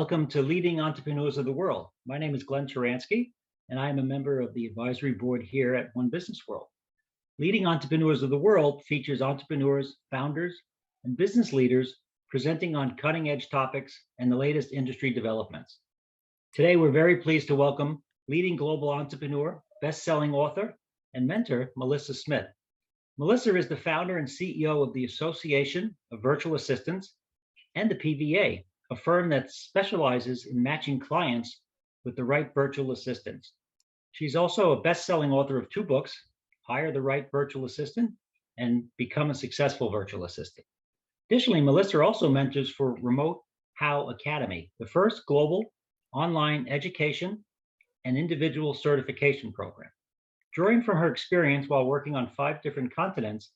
Welcome to Leading Entrepreneurs of the World. My name is Glenn Turansky, and I am a member of the advisory board here at One Business World. Leading Entrepreneurs of the World features entrepreneurs, founders, and business leaders presenting on cutting-edge topics and the latest industry developments. Today, we're very pleased to welcome leading global entrepreneur, best-selling author, and mentor, Melissa Smith. Melissa is the founder and CEO of the Association of Virtual Assistants and the PVA, a firm that specializes in matching clients with the right virtual assistants. She's also a best-selling author of 2 books, Hire the Right Virtual Assistant and Become a Successful Virtual Assistant. Additionally, Melissa also mentors for Remote How Academy, the first global online education and individual certification program. Drawing from her experience while working on 5 different continents,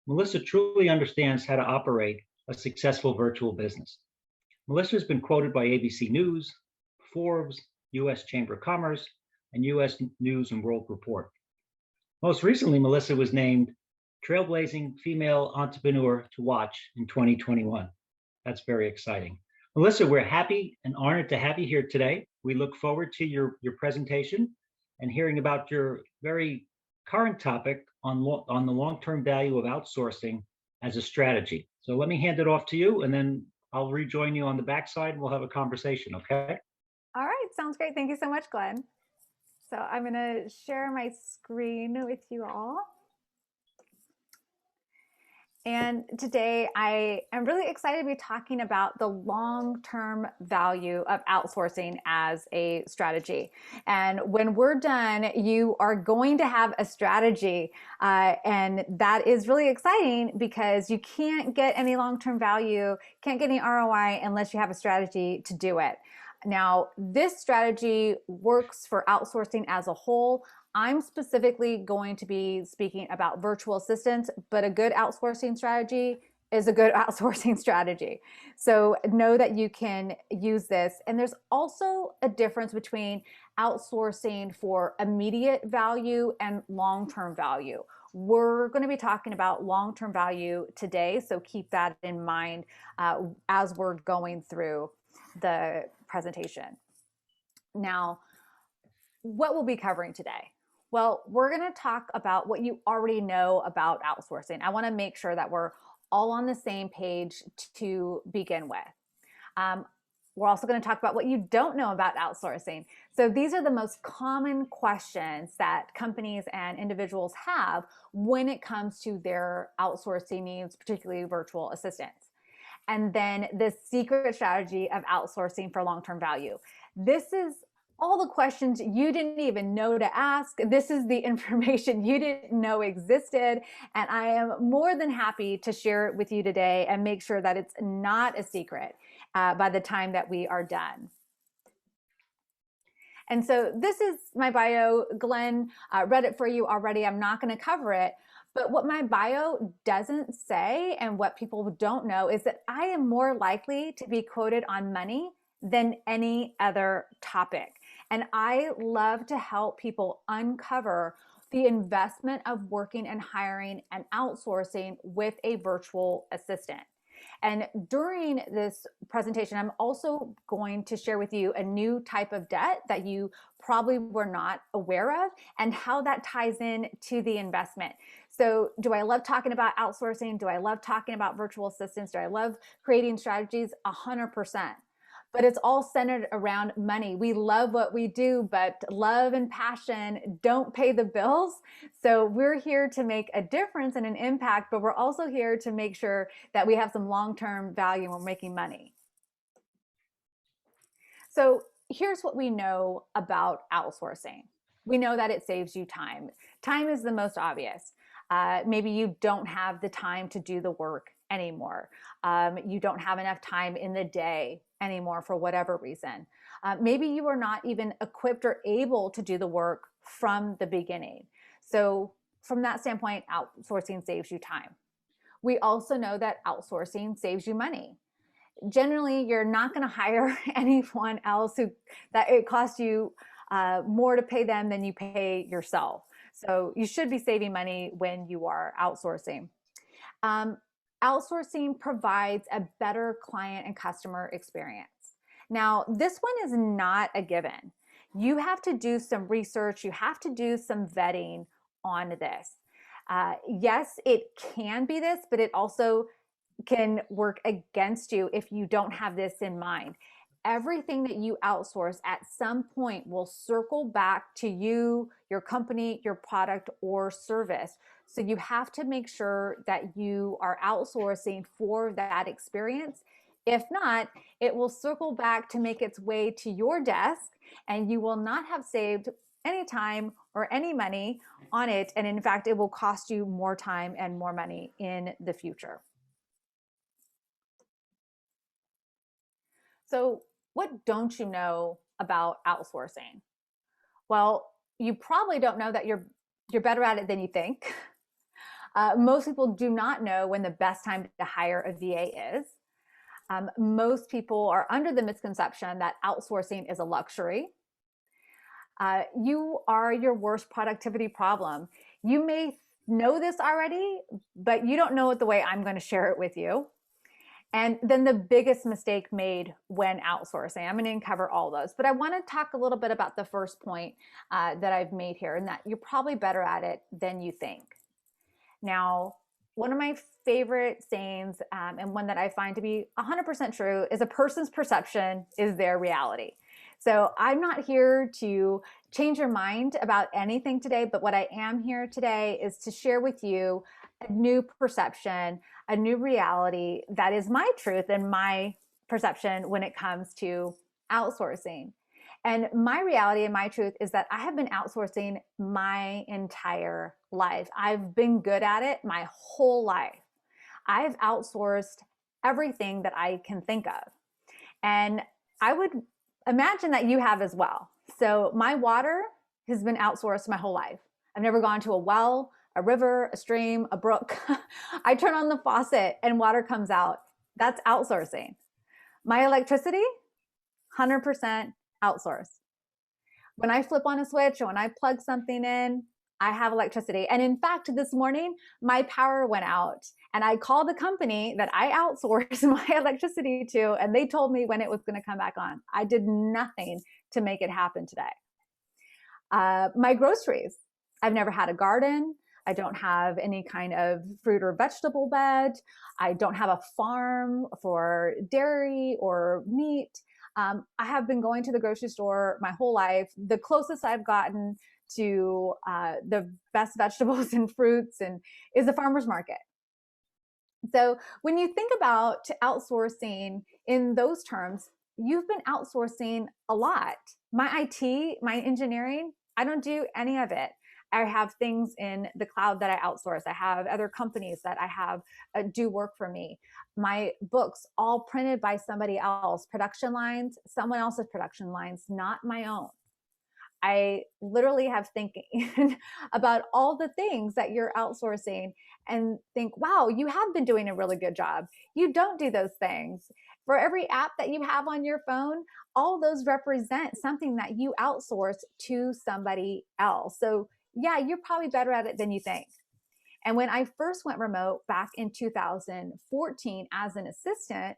Melissa truly understands how to operate a successful virtual business. Melissa has been quoted by ABC News, Forbes, U.S. Chamber of Commerce, and U.S. News and World Report. Most recently, Melissa was named Trailblazing Female Entrepreneur to Watch in 2021. That's very exciting. Melissa, we're happy and honored to have you here today. We look forward to your presentation and hearing about your very current topic on the long-term value of outsourcing as a strategy. So let me hand it off to you, and then I'll rejoin you on the backside and we'll have a conversation, okay? All right, sounds great. Thank you so much, Glenn. So I'm gonna share my screen with you all. And today I am really excited to be talking about the long-term value of outsourcing as a strategy. And when we're done, you are going to have a strategy. And that is really exciting because you can't get any long-term value, can't get any ROI unless you have a strategy to do it. Now, this strategy works for outsourcing as a whole. I'm specifically going to be speaking about virtual assistants, but a good outsourcing strategy is a good outsourcing strategy. So know that you can use this. And there's also a difference between outsourcing for immediate value and long-term value. We're going to be talking about long-term value today, so keep that in mind as we're going through the presentation. Now, what we'll be covering today? Well, we're going to talk about what you already know about outsourcing. I want to make sure that we're all on the same page to begin with. We're also going to talk about what you don't know about outsourcing. So these are the most common questions that companies and individuals have when it comes to their outsourcing needs, particularly virtual assistants. And then the secret strategy of outsourcing for long-term value. This is all the questions you didn't even know to ask. This is the information you didn't know existed. And I am more than happy to share it with you today and make sure that it's not a secret by the time that we are done. And so this is my bio. Glenn read it for you already. I'm not going to cover it. But what my bio doesn't say and what people don't know is that I am more likely to be quoted on money than any other topic. And I love to help people uncover the investment of working and hiring and outsourcing with a virtual assistant. And during this presentation, I'm also going to share with you a new type of debt that you probably were not aware of and how that ties in to the investment. So do I love talking about outsourcing? Do I love talking about virtual assistants? Do I love creating strategies? 100%. But it's all centered around money. We love what we do, but love and passion don't pay the bills. So we're here to make a difference and an impact, but we're also here to make sure that we have some long-term value when we're making money. So here's what we know about outsourcing. We know that it saves you time. Time is the most obvious. Maybe you don't have the time to do the work anymore. You don't have enough time in the day anymore for whatever reason. Maybe you are not even equipped or able to do the work from the beginning. So from that standpoint, outsourcing saves you time. We also know that outsourcing saves you money. Generally, you're not going to hire anyone else that it costs you more to pay them than you pay yourself. So you should be saving money when you are outsourcing. Outsourcing provides a better client and customer experience. Now, this one is not a given. You have to do some research, you have to do some vetting on this. Yes, it can be this, but it also can work against you if you don't have this in mind. Everything that you outsource at some point will circle back to you, your company, your product, or service. So you have to make sure that you are outsourcing for that experience. If not, it will circle back to make its way to your desk, and you will not have saved any time or any money on it. And in fact, it will cost you more time and more money in the future. So, what don't you know about outsourcing? Well, you probably don't know that you're better at it than you think. Most people do not know when the best time to hire a VA is. Most people are under the misconception that outsourcing is a luxury. You are your worst productivity problem. You may know this already, but you don't know it the way I'm going to share it with you. And then the biggest mistake made when outsourcing. I'm going to uncover all those, but I want to talk a little bit about the first point that I've made here, and that you're probably better at it than you think. Now, one of my favorite sayings, and one that I find to be 100% true, is a person's perception is their reality. So I'm not here to change your mind about anything today, but what I am here today is to share with you a new perception, a new reality that is my truth and my perception when it comes to outsourcing. And my reality and my truth is that I have been outsourcing my entire life. I've been good at it my whole life. I've outsourced everything that I can think of. And I would imagine that you have as well. So my water has been outsourced my whole life. I've never gone to a well, a river, a stream, a brook. I turn on the faucet and water comes out. That's outsourcing. My electricity, 100% outsourced. When I flip on a switch or when I plug something in, I have electricity. And in fact, this morning, my power went out and I called the company that I outsource my electricity to, and they told me when it was going to come back on. I did nothing to make it happen today. My groceries, I've never had a garden. I don't have any kind of fruit or vegetable bed. I don't have a farm for dairy or meat. I have been going to the grocery store my whole life. The closest I've gotten to the best vegetables and fruits and is the farmer's market. So when you think about outsourcing in those terms, you've been outsourcing a lot. My IT, my engineering, I don't do any of it. I have things in the cloud that I outsource. I have other companies that I have do work for me. My books, all printed by somebody else, production lines, someone else's production lines, not my own. I literally have thinking about all the things that you're outsourcing and think, wow, you have been doing a really good job. You don't do those things. For every app that you have on your phone, all those represent something that you outsource to somebody else. So yeah, you're probably better at it than you think. And when I first went remote back in 2014 as an assistant,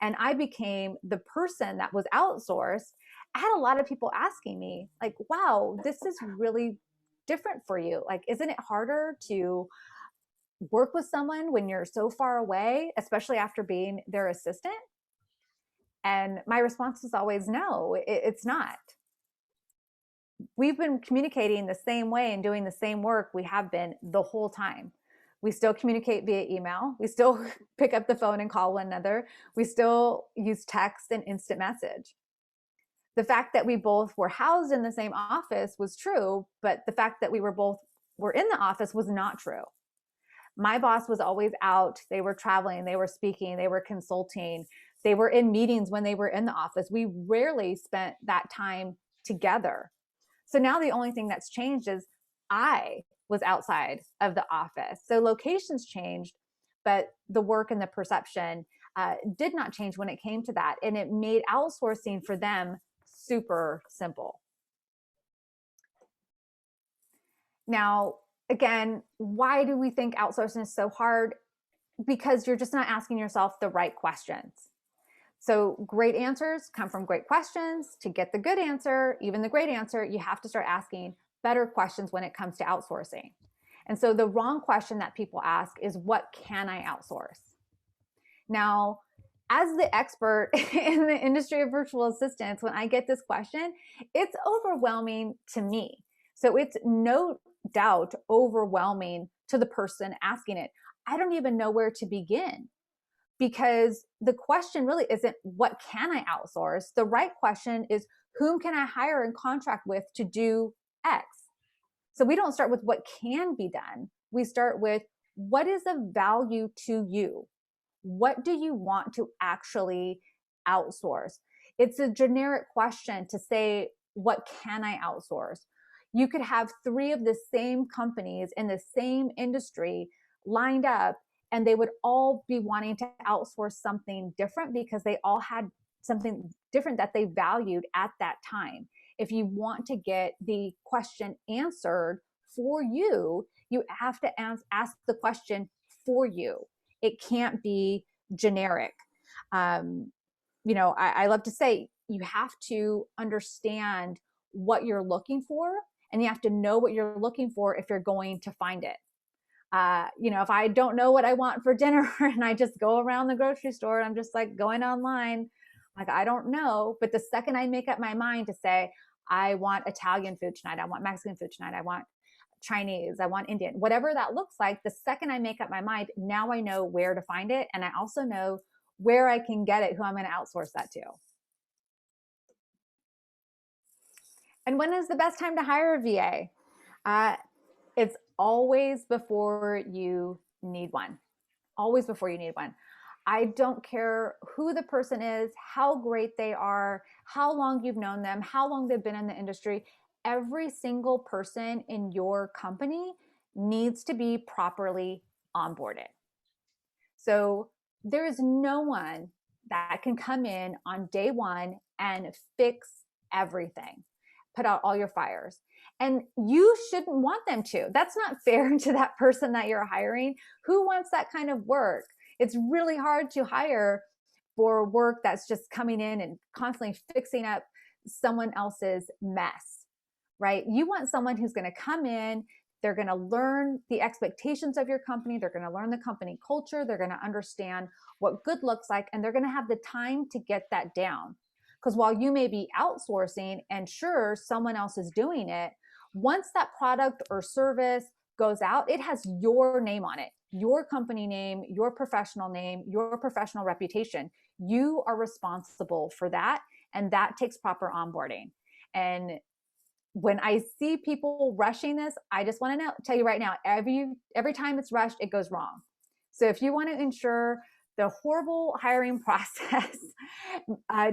and I became the person that was outsourced, I had a lot of people asking me, like, wow, this is really different for you. Like, isn't it harder to work with someone when you're so far away, especially after being their assistant? And my response was always, no, it's not. We've been communicating the same way and doing the same work we have been the whole time. We still communicate via email. We still pick up the phone and call one another. We still use text and instant message. The fact that we both were housed in the same office was true, but the fact that we were in the office was not true. My boss was always out. They were traveling, they were speaking, they were consulting, they were in meetings when they were in the office. We rarely spent that time together. So now the only thing that's changed is I was outside of the office. So locations changed, but the work and the perception did not change when it came to that. And it made outsourcing for them super simple. Now, again, why do we think outsourcing is so hard? Because you're just not asking yourself the right questions. So great answers come from great questions. To get the good answer, even the great answer, you have to start asking better questions when it comes to outsourcing. And so the wrong question that people ask is, what can I outsource? Now, as the expert in the industry of virtual assistants, when I get this question, it's overwhelming to me. So it's no doubt overwhelming to the person asking it. I don't even know where to begin, because the question really isn't what can I outsource? The right question is, whom can I hire and contract with to do X? So we don't start with what can be done. We start with, what is of value to you? What do you want to actually outsource? It's a generic question to say, what can I outsource? You could have three of the same companies in the same industry lined up, and they would all be wanting to outsource something different because they all had something different that they valued at that time. If you want to get the question answered for you, you have to ask the question for you. It can't be generic. I love to say, you have to understand what you're looking for, and you have to know what you're looking for if you're going to find it. If I don't know what I want for dinner and I just go around the grocery store, I'm just like going online, like, I don't know. But the second I make up my mind to say, I want Italian food tonight, I want Mexican food tonight, I want Chinese, I want Indian, whatever that looks like, the second I make up my mind, now I know where to find it. And I also know where I can get it, who I'm going to outsource that to. And when is the best time to hire a VA? It's always before you need one. Always before you need one. I don't care who the person is, how great they are, how long you've known them, how long they've been in the industry. Every single person in your company needs to be properly onboarded. So there is no one that can come in on day one and fix everything, put out all your fires. And you shouldn't want them to. That's not fair to that person that you're hiring. Who wants that kind of work? It's really hard to hire for work that's just coming in and constantly fixing up someone else's mess, right? You want someone who's going to come in, they're going to learn the expectations of your company, they're going to learn the company culture, they're going to understand what good looks like, and they're going to have the time to get that down. Because while you may be outsourcing and sure, someone else is doing it, once that product or service goes out, it has your name on it, your company name, your professional reputation. You are responsible for that, and that takes proper onboarding. And when I see people rushing this, I just want to tell you right now, every time it's rushed, it goes wrong. So if you want to ensure the horrible hiring process,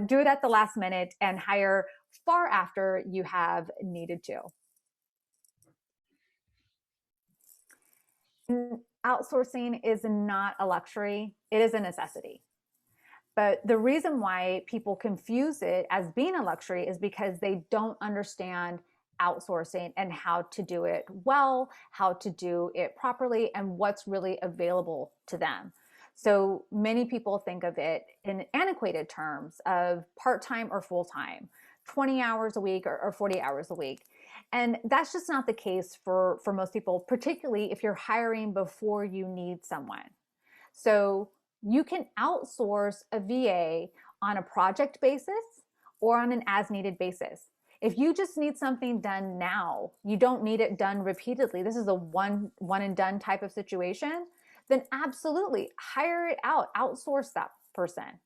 do it at the last minute and hire far after you have needed to. Outsourcing is not a luxury, it is a necessity. But the reason why people confuse it as being a luxury is because they don't understand outsourcing and how to do it well, how to do it properly, and what's really available to them. So many people think of it in antiquated terms of part-time or full-time, 20 hours a week or 40 hours a week. And that's just not the case for most people, particularly if you're hiring before you need someone. So you can outsource a VA on a project basis or on an as-needed basis. If you just need something done now, you don't need it done repeatedly, this is a one and done type of situation, then absolutely hire it out, outsource that person.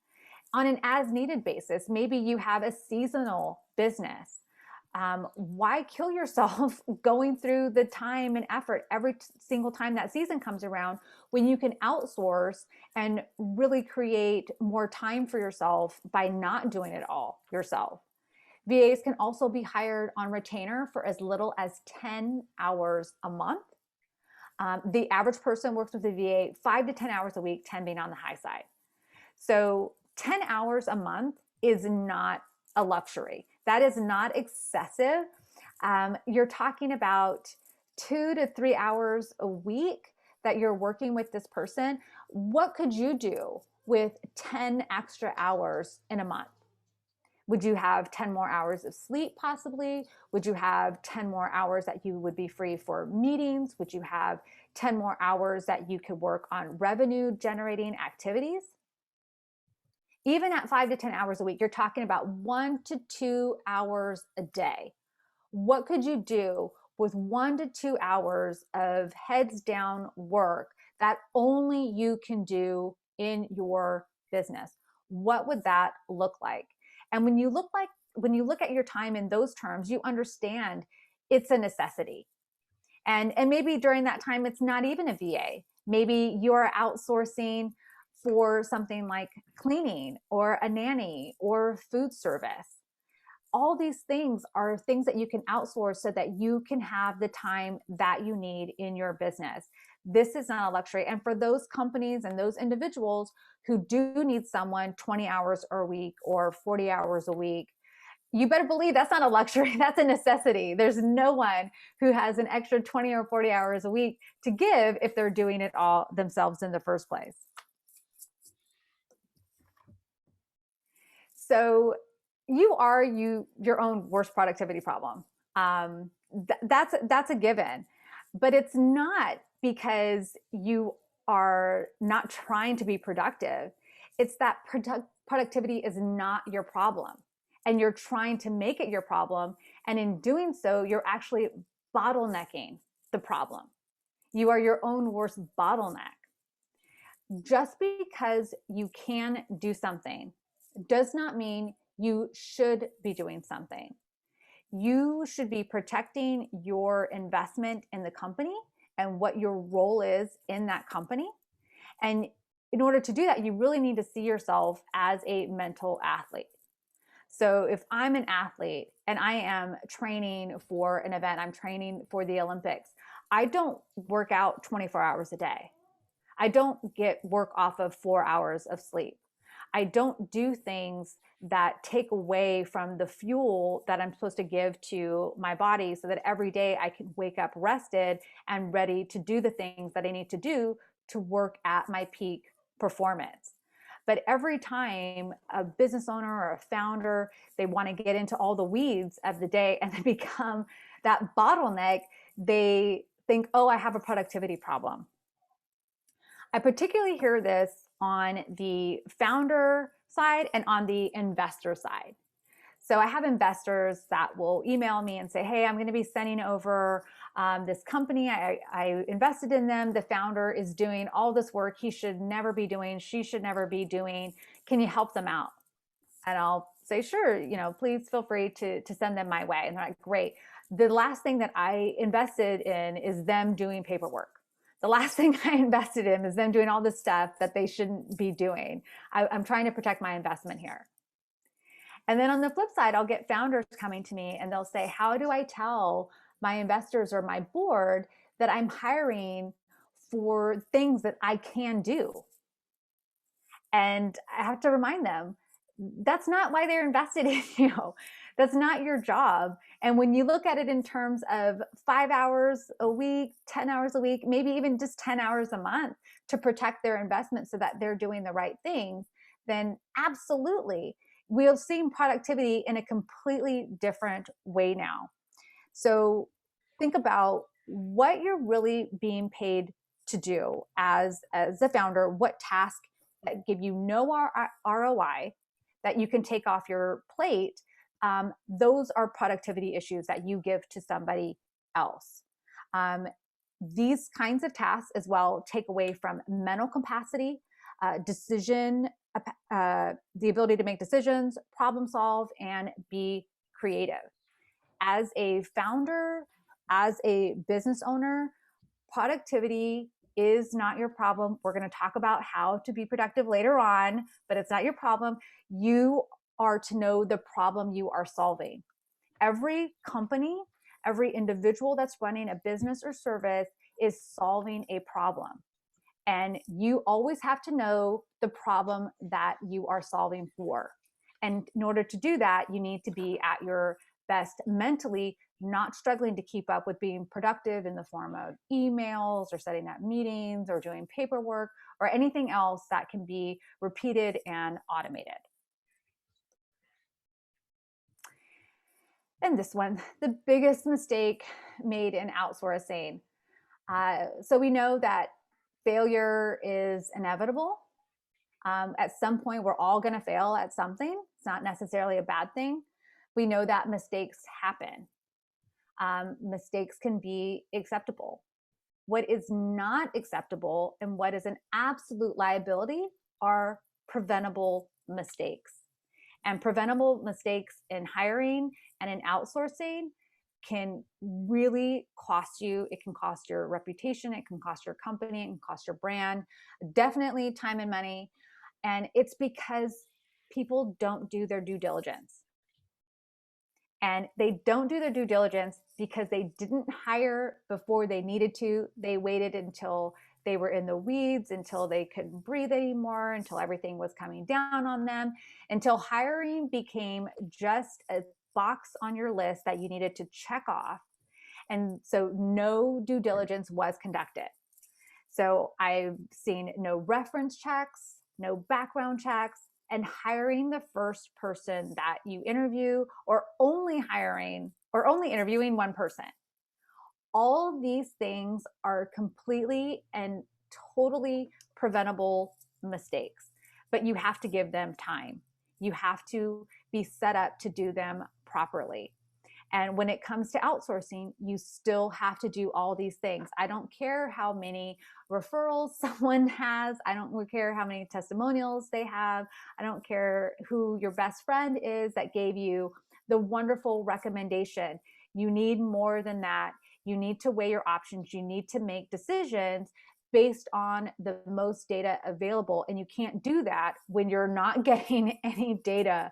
On an as-needed basis, maybe you have a seasonal business. Why kill yourself going through the time and effort every single time that season comes around when you can outsource and really create more time for yourself by not doing it all yourself? VAs can also be hired on retainer for as little as 10 hours a month. The average person works with the VA 5 to 10 hours a week, 10 being on the high side. So 10 hours a month is not a luxury. That is not excessive. You're talking about 2 to 3 hours a week that you're working with this person. What could you do with 10 extra hours in a month? Would you have 10 more hours of sleep possibly? Would you have 10 more hours that you would be free for meetings? Would you have 10 more hours that you could work on revenue generating activities? Even at 5 to 10 hours a week, you're talking about 1 to 2 hours a day. What could you do with 1 to 2 hours of heads down work that only you can do in your business? What would that look like? And when you look at your time in those terms, you understand it's a necessity. And maybe during that time, it's not even a VA. Maybe you're outsourcing for something like cleaning or a nanny or food service. All these things are things that you can outsource so that you can have the time that you need in your business. This is not a luxury. And for those companies and those individuals who do need someone 20 hours a week or 40 hours a week, you better believe that's not a luxury. That's a necessity. There's no one who has an extra 20 or 40 hours a week to give if they're doing it all themselves in the first place. So you are your own worst productivity problem. That's a given, but it's not because you are not trying to be productive. It's that productivity is not your problem, and you're trying to make it your problem. And in doing so, you're actually bottlenecking the problem. You are your own worst bottleneck. Just because you can do something does not mean you should be doing something. You should be protecting your investment in the company and what your role is in that company. And in order to do that, you really need to see yourself as a mental athlete. So if I'm an athlete and I am training for an event, I'm training for the Olympics, I don't work out 24 hours a day. I don't get work off of 4 hours of sleep. I don't do things that take away from the fuel that I'm supposed to give to my body so that every day I can wake up rested and ready to do the things that I need to do to work at my peak performance. But every time a business owner or a founder, they want to get into all the weeds of the day and they become that bottleneck, they think, oh, I have a productivity problem. I particularly hear this on the founder side and on the investor side. So I have investors that will email me and say, hey, I'm going to be sending over this company. I invested in them. The founder is doing all this work he should never be doing. She should never be doing. Can you help them out? And I'll say, sure, please feel free to send them my way. And they're like, great. The last thing that I invested in is them doing paperwork. The last thing I invested in is them doing all this stuff that they shouldn't be doing. I'm trying to protect my investment here. And then on the flip side, I'll get founders coming to me and they'll say, how do I tell my investors or my board that I'm hiring for things that I can do? And I have to remind them, that's not why they're invested in you. That's not your job. And when you look at it in terms of 5 hours a week, 10 hours a week, maybe even just 10 hours a month to protect their investment so that they're doing the right things, then absolutely, we'll see productivity in a completely different way now. So think about what you're really being paid to do as a founder, what task that give you no ROI that you can take off your plate. Those are productivity issues that you give to somebody else. These kinds of tasks as well take away from mental capacity, decision, the ability to make decisions, problem solve, and be creative. As a founder, as a business owner, productivity is not your problem. We're going to talk about how to be productive later on, but it's not your problem. You are to know the problem you are solving. Every company, every individual that's running a business or service is solving a problem. And you always have to know the problem that you are solving for. And in order to do that, you need to be at your best mentally not struggling to keep up with being productive in the form of emails or setting up meetings or doing paperwork or anything else that can be repeated and automated. And this one, the biggest mistake made in outsourcing. So we know that failure is inevitable. At some point, we're all going to fail at something. It's not necessarily a bad thing. We know that mistakes happen. Mistakes can be acceptable. What is not acceptable and what is an absolute liability are preventable mistakes. And preventable mistakes in hiring and in outsourcing can really cost you. It can cost your reputation. It can cost your company. It can cost your brand, definitely time and money. And it's because people don't do their due diligence. And they don't do their due diligence because they didn't hire before they needed to. They waited until they were in the weeds, until they couldn't breathe anymore, until everything was coming down on them, until hiring became just a box on your list that you needed to check off. And so no due diligence was conducted. So I've seen no reference checks, no background checks, and hiring the first person that you interview, or only hiring or only interviewing one person. All these things are completely and totally preventable mistakes, but you have to give them time. You have to be set up to do them properly. And when it comes to outsourcing, you still have to do all these things. I don't care how many referrals someone has. I don't care how many testimonials they have. I don't care who your best friend is that gave you the wonderful recommendation. You need more than that. You need to weigh your options. You need to make decisions based on the most data available. And you can't do that when you're not getting any data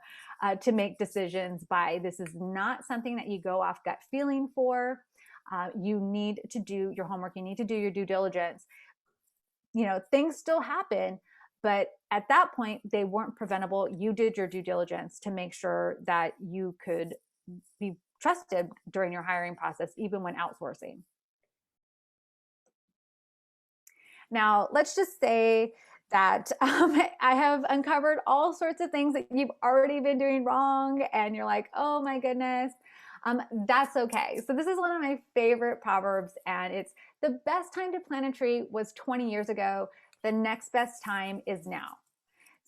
to make decisions by. This is not something that you go off gut feeling for. You need to do your homework. You need to do your due diligence. You know, things still happen, but at that point, they weren't preventable. You did your due diligence to make sure that you could be trusted during your hiring process, even when outsourcing. Now, let's just say that I have uncovered all sorts of things that you've already been doing wrong, and you're like, oh my goodness, that's okay. So this is one of my favorite proverbs, and it's the best time to plant a tree was 20 years ago. The next best time is now.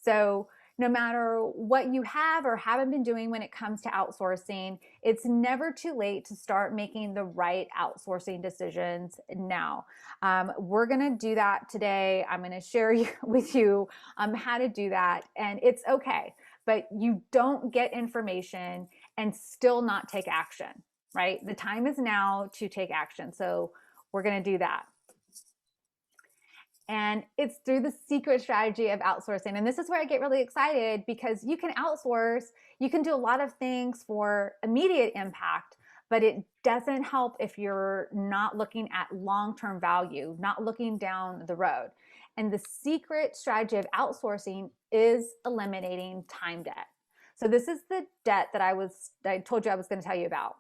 So no matter what you have or haven't been doing when it comes to outsourcing, it's never too late to start making the right outsourcing decisions now. We're going to do that today. I'm going to share with you how to do that. And it's okay, but you don't get information and still not take action, right? The time is now to take action. So we're going to do that. And it's through the secret strategy of outsourcing. And this is where I get really excited, because you can outsource, you can do a lot of things for immediate impact, but it doesn't help if you're not looking at long-term value, not looking down the road. And the secret strategy of outsourcing is eliminating time debt. So this is the debt that I told you I was going to tell you about.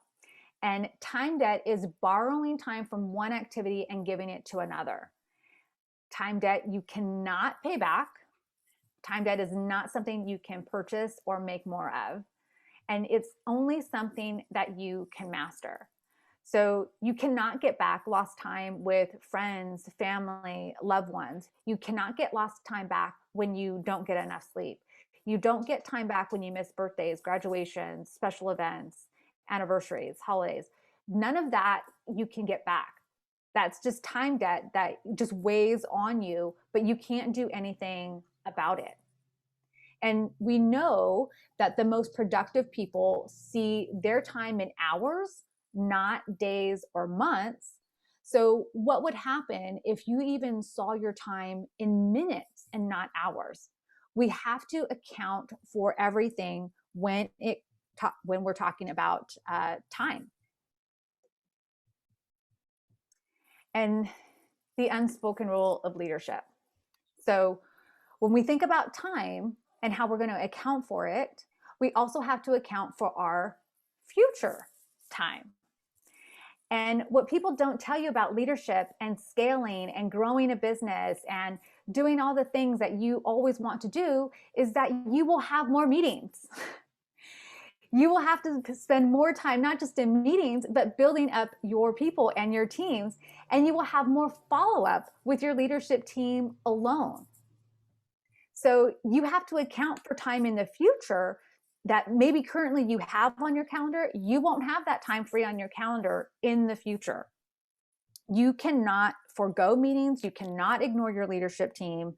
And time debt is borrowing time from one activity and giving it to another. Time debt you cannot pay back. Time debt is not something you can purchase or make more of. And it's only something that you can master. So you cannot get back lost time with friends, family, loved ones. You cannot get lost time back when you don't get enough sleep. You don't get time back when you miss birthdays, graduations, special events, anniversaries, holidays. None of that you can get back. That's just time debt that just weighs on you, but you can't do anything about it. And we know that the most productive people see their time in hours, not days or months. So what would happen if you even saw your time in minutes and not hours? We have to account for everything when we're talking about time. And the unspoken rule of leadership. So when we think about time and how we're going to account for it, we also have to account for our future time. And what people don't tell you about leadership and scaling and growing a business and doing all the things that you always want to do is that you will have more meetings. You will have to spend more time, not just in meetings, but building up your people and your teams. And you will have more follow up with your leadership team alone. So you have to account for time in the future that maybe currently you have on your calendar. You won't have that time free on your calendar in the future. You cannot forego meetings. You cannot ignore your leadership team.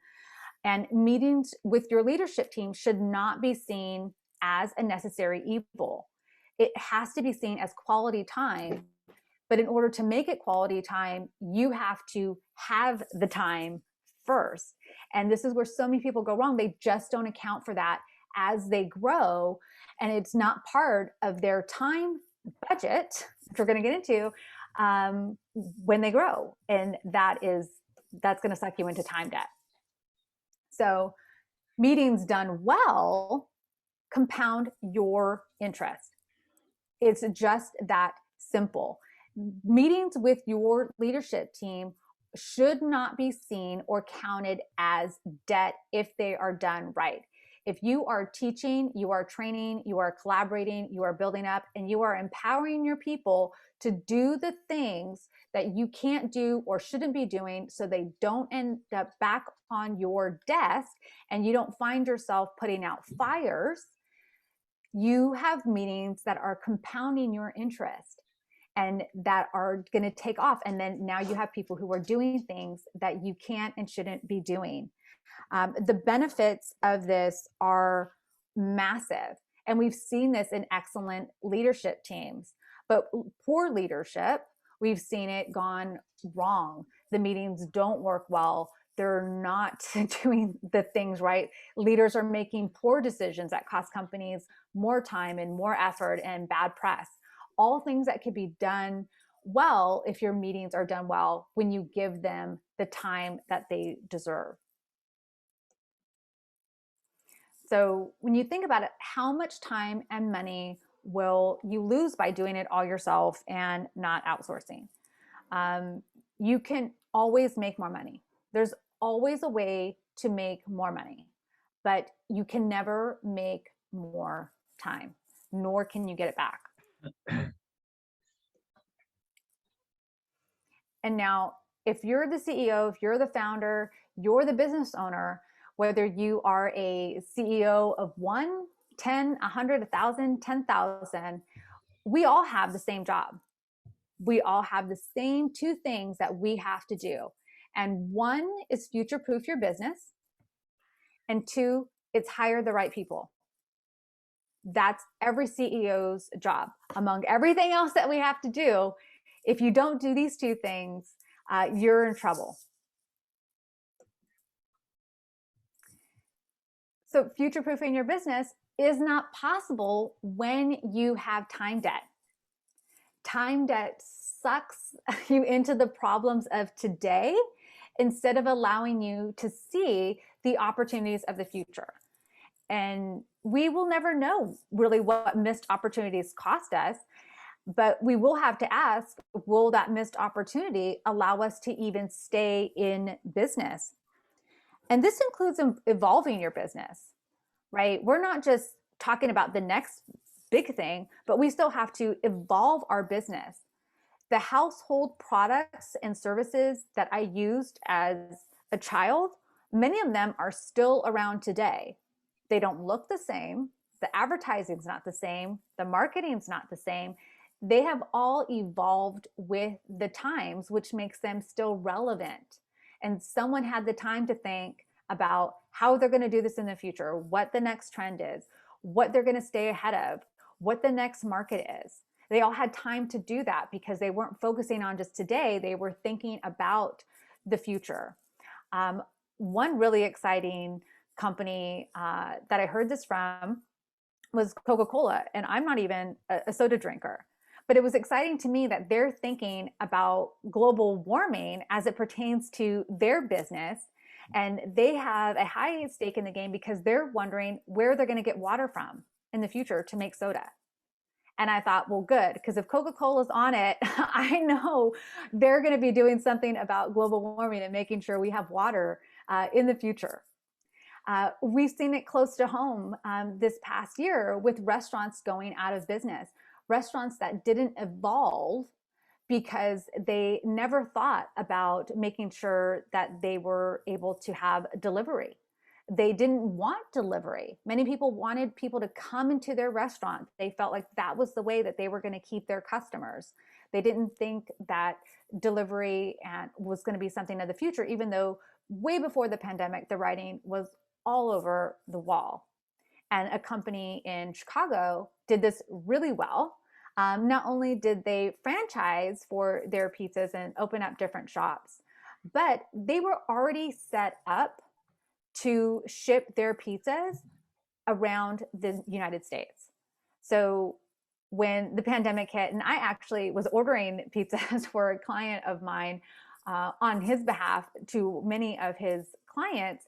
And meetings with your leadership team should not be seen as a necessary evil. It has to be seen as quality time. But in order to make it quality time, you have to have the time first. And this is where so many people go wrong. They just don't account for that as they grow. And it's not part of their time budget, which we're going to get into, when they grow. And that's going to suck you into time debt. So meetings done well compound your interest. It's just that simple. Meetings with your leadership team should not be seen or counted as debt if they are done right. If you are teaching, you are training, you are collaborating, you are building up, and you are empowering your people to do the things that you can't do or shouldn't be doing so they don't end up back on your desk and you don't find yourself putting out fires, you have meetings that are compounding your interest and that are going to take off. And then now you have people who are doing things that you can't and shouldn't be doing. The benefits of this are massive. And we've seen this in excellent leadership teams. But poor leadership, we've seen it gone wrong. The meetings don't work well. They're not doing the things right. Leaders are making poor decisions that cost companies more time and more effort and bad press. All things that could be done well if your meetings are done well when you give them the time that they deserve. So when you think about it, how much time and money will you lose by doing it all yourself and not outsourcing? You can always make more money. There's always a way to make more money, but you can never make more time, nor can you get it back. And now, if you're the CEO, if you're the founder, you're the business owner, whether you are a CEO of 1, 10, 100, 1,000, 10,000, we all have the same job. We all have the same two things that we have to do. And one is future-proof your business. And two, it's hire the right people. That's every CEO's job. Among everything else that we have to do, if you don't do these two things, you're in trouble. So future-proofing your business is not possible when you have time debt. Time debt sucks you into the problems of today instead of allowing you to see the opportunities of the future. And we will never know really what missed opportunities cost us, but we will have to ask, will that missed opportunity allow us to even stay in business? And this includes evolving your business, right? We're not just talking about the next big thing, but we still have to evolve our business. The household products and services that I used as a child, many of them are still around today. They don't look the same. The advertising's not the same. The marketing's not the same. They have all evolved with the times, which makes them still relevant. And someone had the time to think about how they're going to do this in the future, what the next trend is, what they're going to stay ahead of, what the next market is. They all had time to do that because they weren't focusing on just today. They were thinking about the future. One really exciting company that I heard this from was Coca-Cola. And I'm not even a soda drinker. But it was exciting to me that they're thinking about global warming as it pertains to their business. And they have a high stake in the game because they're wondering where they're going to get water from in the future to make soda. And I thought, well, good, because if Coca-Cola's on it, I know they're going to be doing something about global warming and making sure we have water in the future. We've seen it close to home this past year with restaurants going out of business, restaurants that didn't evolve because they never thought about making sure that they were able to have delivery. They didn't want delivery. Many people wanted people to come into their restaurant. They felt like that was the way that they were going to keep their customers. They didn't think that delivery was going to be something of the future, even though way before the pandemic, the writing was all over the wall. And a company in Chicago did this really well. Not only did they franchise for their pizzas and open up different shops, but they were already set up to ship their pizzas around the United States. So when the pandemic hit, and I actually was ordering pizzas for a client of mine on his behalf to many of his clients,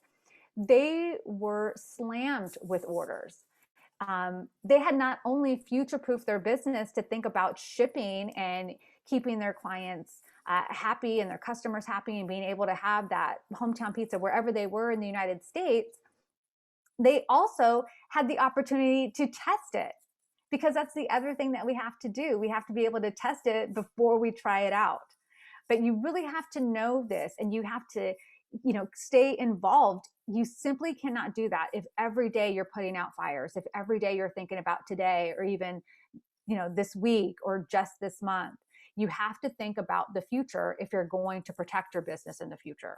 they were slammed with orders. They had not only future-proofed their business to think about shipping and keeping their clients happy and their customers happy and being able to have that hometown pizza wherever they were in the United States, they also had the opportunity to test it, because that's the other thing that we have to do. We have to be able to test it before we try it out. But you really have to know this, and you have to, stay involved. You simply cannot do that if every day you're putting out fires, if every day you're thinking about today, or even, this week or just this month. You have to think about the future if you're going to protect your business in the future.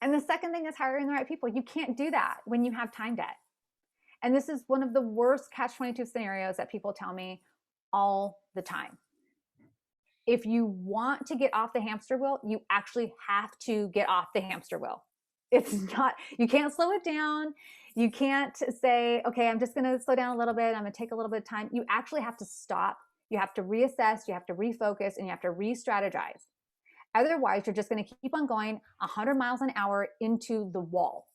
And the second thing is hiring the right people. You can't do that when you have time debt. And this is one of the worst catch-22 scenarios that people tell me all the time. If you want to get off the hamster wheel, you actually have to get off the hamster wheel. It's not, you can't slow it down. You can't say, okay, I'm just going to slow down a little bit. I'm going to take a little bit of time. You actually have to stop. You have to reassess. You have to refocus, and you have to re-strategize. Otherwise, you're just going to keep on going 100 miles an hour into the wall.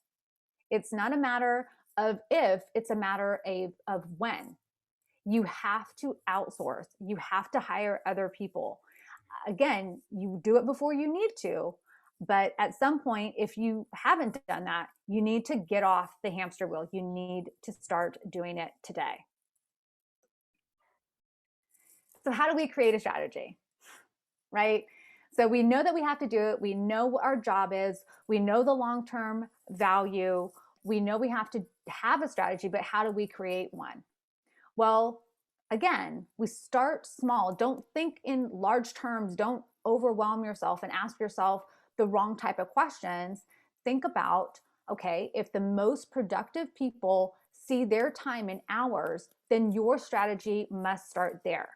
It's not a matter of if, it's a matter of when. You have to outsource. You have to hire other people. Again, you do it before you need to, but at some point, if you haven't done that, you need to get off the hamster wheel. You need to start doing it today. So how do we create a strategy, right? So we know that we have to do it. We know what our job is. We know the long-term value. We know we have to have a strategy, but how do we create one? Well, again, we start small. Don't think in large terms. Don't overwhelm yourself and ask yourself the wrong type of questions. Think about, okay, if the most productive people see their time in hours, then your strategy must start there.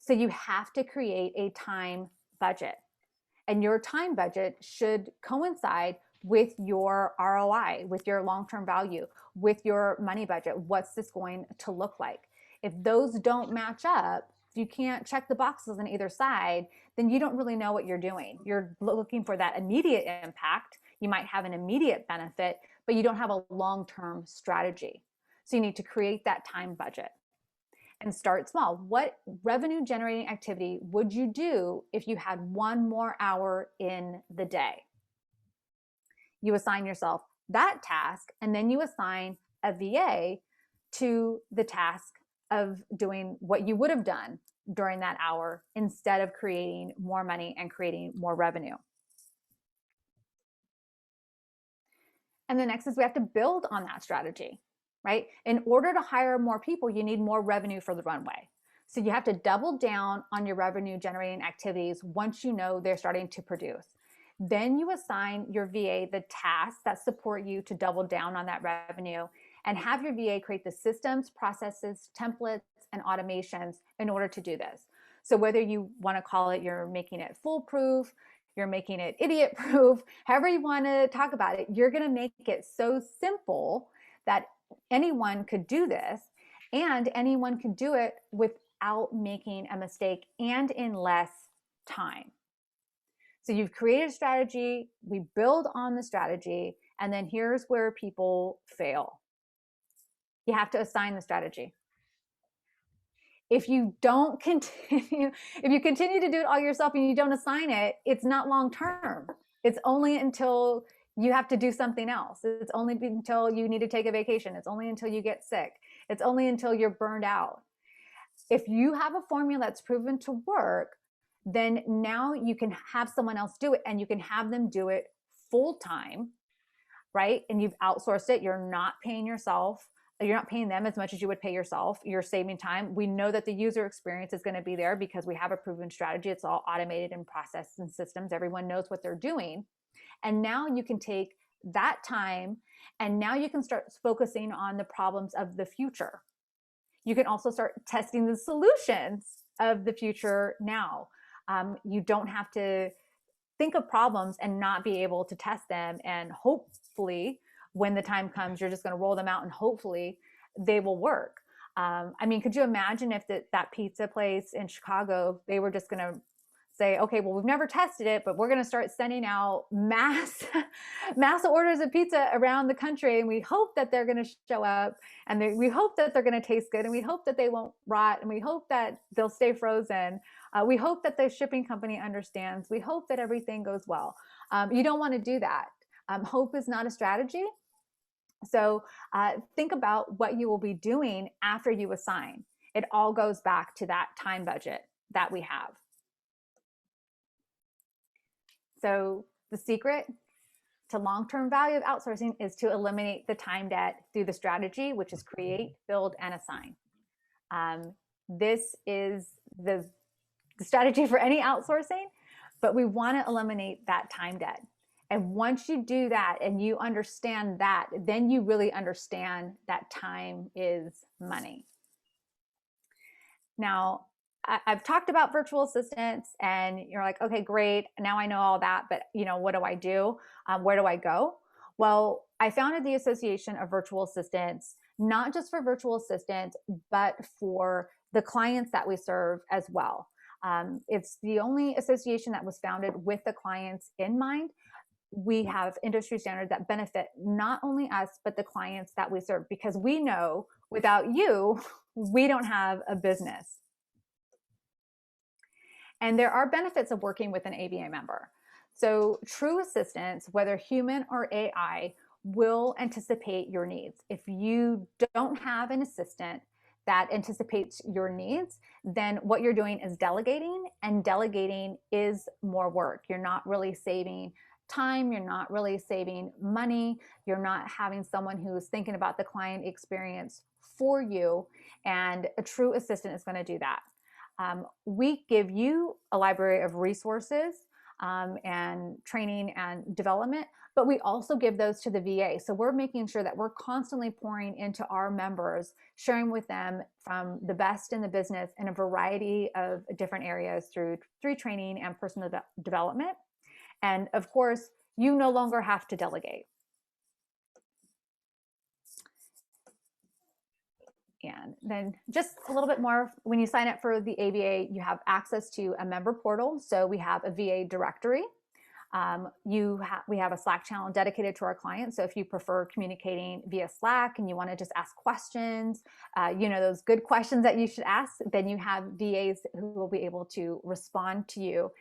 So you have to create a time budget. And your time budget should coincide with your ROI, with your long-term value, with your money budget. What's this going to look like? If those don't match up, if you can't check the boxes on either side, then you don't really know what you're doing. You're looking for that immediate impact. You might have an immediate benefit, but you don't have a long-term strategy. So you need to create that time budget and start small. What revenue generating activity would you do if you had one more hour in the day? You assign yourself that task, and then you assign a VA to the task of doing what you would have done during that hour instead of creating more money and creating more revenue. And the next is we have to build on that strategy, right? In order to hire more people, you need more revenue for the runway. So you have to double down on your revenue generating activities once you know they're starting to produce. Then you assign your VA the tasks that support you to double down on that revenue, and have your VA create the systems, processes, templates, and automations in order to do this. So whether you want to call it, you're making it foolproof, you're making it idiot proof, however you want to talk about it, you're going to make it so simple that anyone could do this, and anyone could do it without making a mistake and in less time. So you've created a strategy, we build on the strategy, and then here's where people fail. You have to assign the strategy. If you don't continue, if you continue to do it all yourself and you don't assign it, it's not long term. It's only until you have to do something else. It's only until you need to take a vacation. It's only until you get sick. It's only until you're burned out. If you have a formula that's proven to work, then now you can have someone else do it, and you can have them do it full time, right? And you've outsourced it. You're not paying yourself. You're not paying them as much as you would pay yourself. You're saving time. We know that the user experience is going to be there because we have a proven strategy. It's all automated and processed and systems. Everyone knows what they're doing. And now you can take that time, and now you can start focusing on the problems of the future. You can also start testing the solutions of the future now. You don't have to think of problems and not be able to test them. And hopefully, when the time comes, you're just going to roll them out and hopefully they will work. I mean, could you imagine if that pizza place in Chicago, they were just going to say, okay, well, we've never tested it, but we're going to start sending out mass orders of pizza around the country. And we hope that they're going to show up, and we hope that they're going to taste good, and we hope that they won't rot, and we hope that they'll stay frozen. We hope that the shipping company understands. We hope that everything goes well. You don't want to do that. Hope is not a strategy. So think about what you will be doing after you assign. It all goes back to that time budget that we have. So the secret to long-term value of outsourcing is to eliminate the time debt through the strategy, which is create, build, and assign. This is the strategy for any outsourcing, but we want to eliminate that time debt. And once you do that and you understand that, then you really understand that time is money. Now, I've talked about virtual assistants, and you're like, okay, great. Now I know all that, but what do I do? Where do I go? Well, I founded the Association of Virtual Assistants, not just for virtual assistants, but for the clients that we serve as well. It's the only association that was founded with the clients in mind. We have industry standards that benefit not only us, but the clients that we serve, because we know without you, we don't have a business. And there are benefits of working with an ABA member. So true assistants, whether human or AI, will anticipate your needs. If you don't have an assistant that anticipates your needs, then what you're doing is delegating, and delegating is more work. You're not really saving time, you're not really saving money, you're not having someone who's thinking about the client experience for you, and a true assistant is going to do that. We give you a library of resources and training and development, but we also give those to the VA. So we're making sure that we're constantly pouring into our members, sharing with them from the best in the business in a variety of different areas through training and personal development. And of course, you no longer have to delegate. And then just a little bit more, when you sign up for the ABA, you have access to a member portal. So we have a VA directory. We have a Slack channel dedicated to our clients. So if you prefer communicating via Slack and you want to just ask questions, those good questions that you should ask, then you have VAs who will be able to respond to you.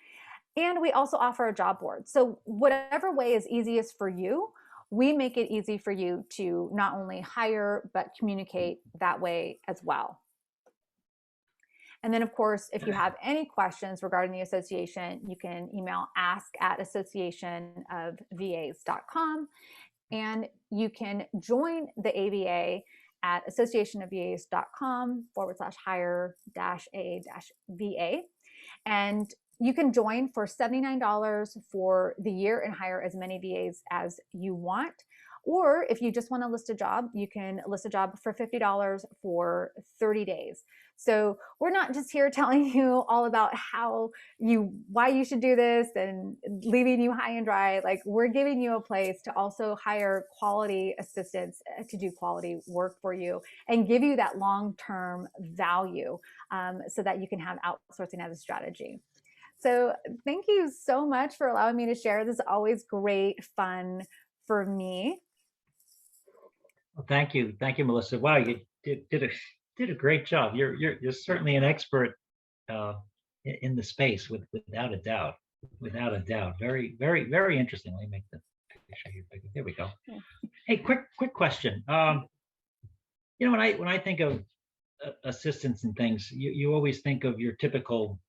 And we also offer a job board. So whatever way is easiest for you, we make it easy for you to not only hire, but communicate that way as well. And then, of course, if you have any questions regarding the association, you can email ask@associationofvas.com. And you can join the ABA at associationofvas.com/hire-a-va. And you can join for $79 for the year and hire as many VAs as you want. Or if you just want to list a job, you can list a job for $50 for 30 days. So we're not just here telling you all about why you should do this and leaving you high and dry. Like, we're giving you a place to also hire quality assistants to do quality work for you and give you that long-term value so that you can have outsourcing as a strategy. So thank you so much for allowing me to share. This is always great fun for me. Well, thank you. Thank you, Melissa. Wow, you did a did a great job. You're certainly an expert uh, in the space, without a doubt. Without a doubt. Very, very, very interesting. Let me make the picture here bigger. There we go. Hey, quick question. When I think of assistants and things, you always think of your typical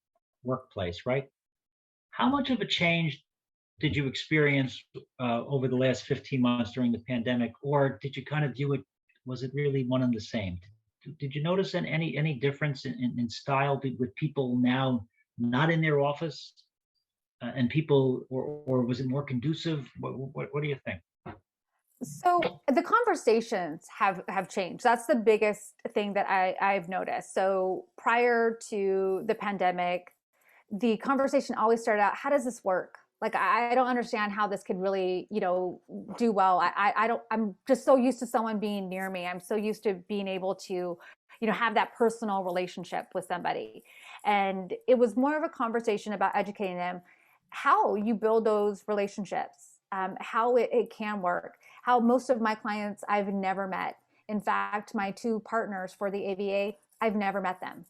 workplace, right? How much of a change did you experience over the last 15 months during the pandemic, or did you kind of view it? Was it really one and the same? Did you notice any difference in style with people now not in their office and people, or was it more conducive? What do you think? So the conversations have changed. That's the biggest thing that I've noticed. So prior to the pandemic, the conversation always started out, how does this work? Like, I don't understand how this could really, do well. I don't, I'm just so used to someone being near me. I'm so used to being able to, have that personal relationship with somebody. And it was more of a conversation about educating them how you build those relationships, how it can work, how most of my clients I've never met. In fact, my two partners for the ABA, I've never met them.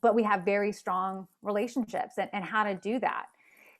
But we have very strong relationships, and how to do that.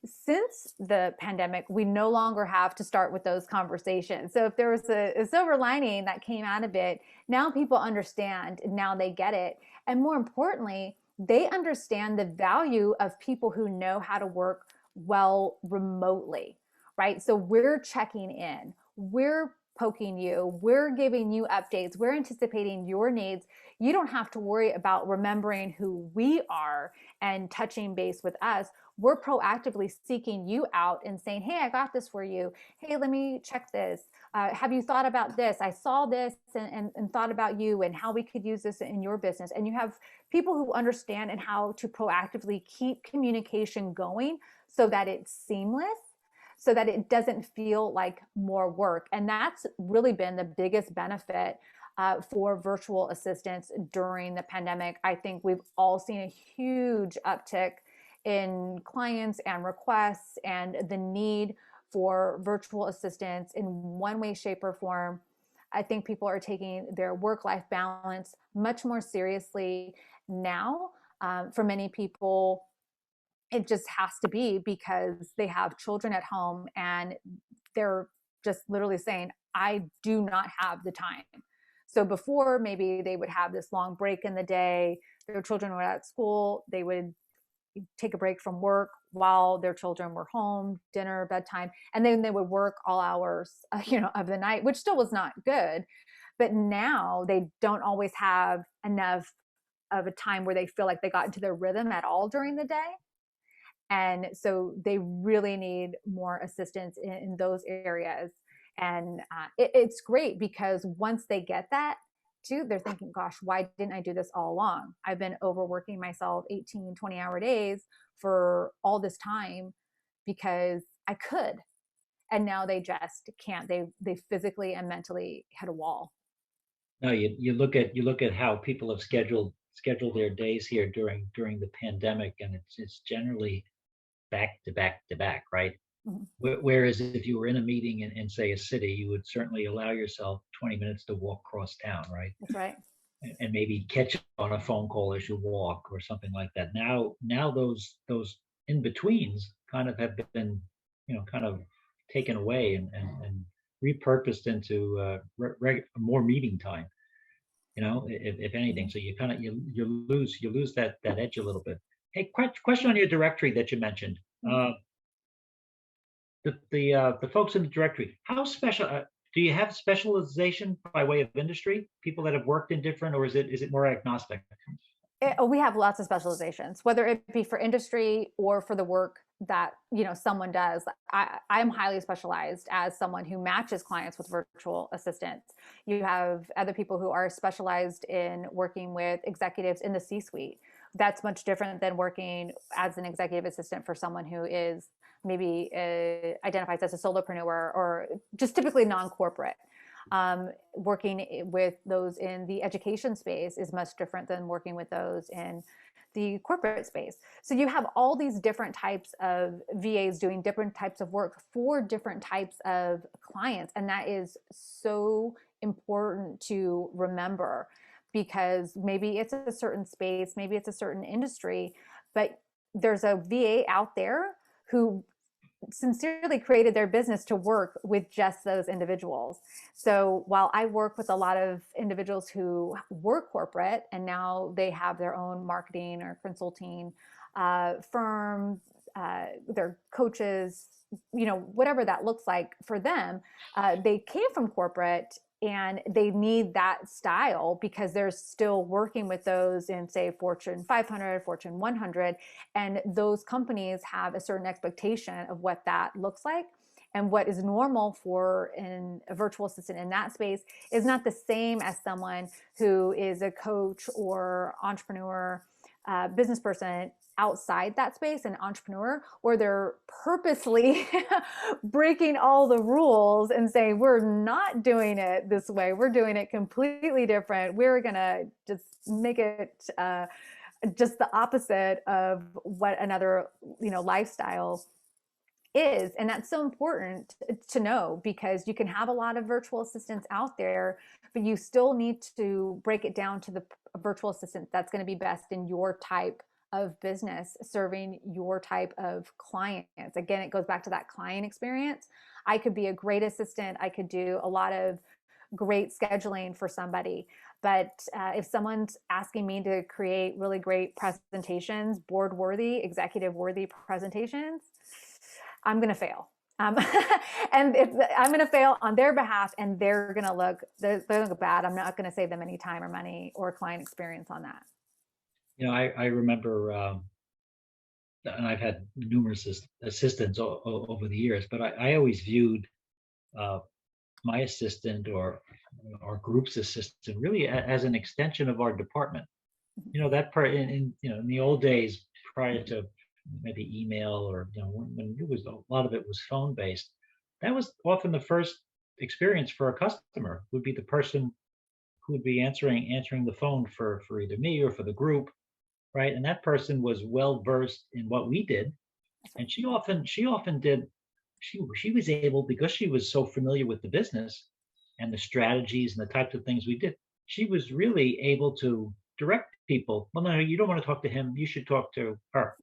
Since the pandemic, we no longer have to start with those conversations. So if there was a silver lining that came out of it, now people understand, now they get it. And more importantly, they understand the value of people who know how to work well remotely, right? So we're checking in, we're poking you, we're giving you updates, we're anticipating your needs. You don't have to worry about remembering who we are and touching base with us. We're proactively seeking you out and saying, hey, I got this for you. Hey, let me check this. Have you thought about this? I saw this and thought about you and how we could use this in your business. And you have people who understand and how to proactively keep communication going so that it's seamless, so that it doesn't feel like more work. And that's really been the biggest benefit for virtual assistants during the pandemic. I think we've all seen a huge uptick in clients and requests and the need for virtual assistants in one way, shape, or form. I think people are taking their work-life balance much more seriously now. For many people, it just has to be because they have children at home and they're just literally saying, I do not have the time. So before, maybe they would have this long break in the day, their children were at school, they would take a break from work while their children were home, dinner, bedtime, and then they would work all hours, of the night, which still was not good. But now they don't always have enough of a time where they feel like they got into their rhythm at all during the day. And so they really need more assistance in those areas. And it's great because once they get that, too, they're thinking, gosh, why didn't I do this all along? I've been overworking myself 18, 20-hour days for all this time because I could. And now they just can't. They physically and mentally hit a wall. No, you look at how people have scheduled their days here during the pandemic, and it's generally back to back to back, right? Mhm. Whereas if you were in a meeting in say a city, you would certainly allow yourself 20 minutes to walk across town, right? That's right. And maybe catch up on a phone call as you walk or something like that. Now those in betweens kind of have been, kind of taken away and repurposed into more meeting time. If anything, Mhm. so you lose that edge a little bit. Hey, question on your directory that you mentioned. Mhm. The folks in the directory, how special do you have specialization by way of industry? People that have worked in different, or is it more agnostic? We have lots of specializations, whether it be for industry or for the work that someone does. I'm highly specialized as someone who matches clients with virtual assistants. You have other people who are specialized in working with executives in the C-suite. That's much different than working as an executive assistant for someone who is maybe identifies as a solopreneur or just typically non-corporate. Working with those in the education space is much different than working with those in the corporate space. So you have all these different types of VAs doing different types of work for different types of clients. And that is so important to remember because maybe it's a certain space, maybe it's a certain industry, but there's a VA out there who sincerely created their business to work with just those individuals. So while I work with a lot of individuals who work corporate and now they have their own marketing or consulting firm, their coaches, whatever that looks like for them, they came from corporate and they need that style because they're still working with those in, say, Fortune 500, Fortune 100, and those companies have a certain expectation of what that looks like. And what is normal for a virtual assistant in that space is not the same as someone who is a coach or entrepreneur, business person outside that space, an entrepreneur, where they're purposely breaking all the rules and saying, we're not doing it this way. We're doing it completely different. We're going to just make it just the opposite of what another, lifestyle is. And that's so important to know, because you can have a lot of virtual assistants out there, but you still need to break it down to the virtual assistant that's going to be best in your type of business, serving your type of clients. Again, it goes back to that client experience. I could be a great assistant. I could do a lot of great scheduling for somebody. But if someone's asking me to create really great presentations, board worthy, executive worthy presentations, I'm going to fail. And if I'm going to fail on their behalf, and they're going to look bad. I'm not going to save them any time or money or client experience on that. I remember, and I've had numerous assistants over the years, but I always viewed uh, my assistant or our group's assistant really as an extension of our department. That part in the old days prior to maybe email, or when it was, a lot of it was phone based, that was often the first experience for a customer, would be the person who would be answering the phone for either me or for the group, right? And that person was well versed in what we did, and she often did. She was able, because she was so familiar with the business and the strategies and the types of things we did. She was really able to direct people. Well, no, you don't want to talk to him. You should talk to her.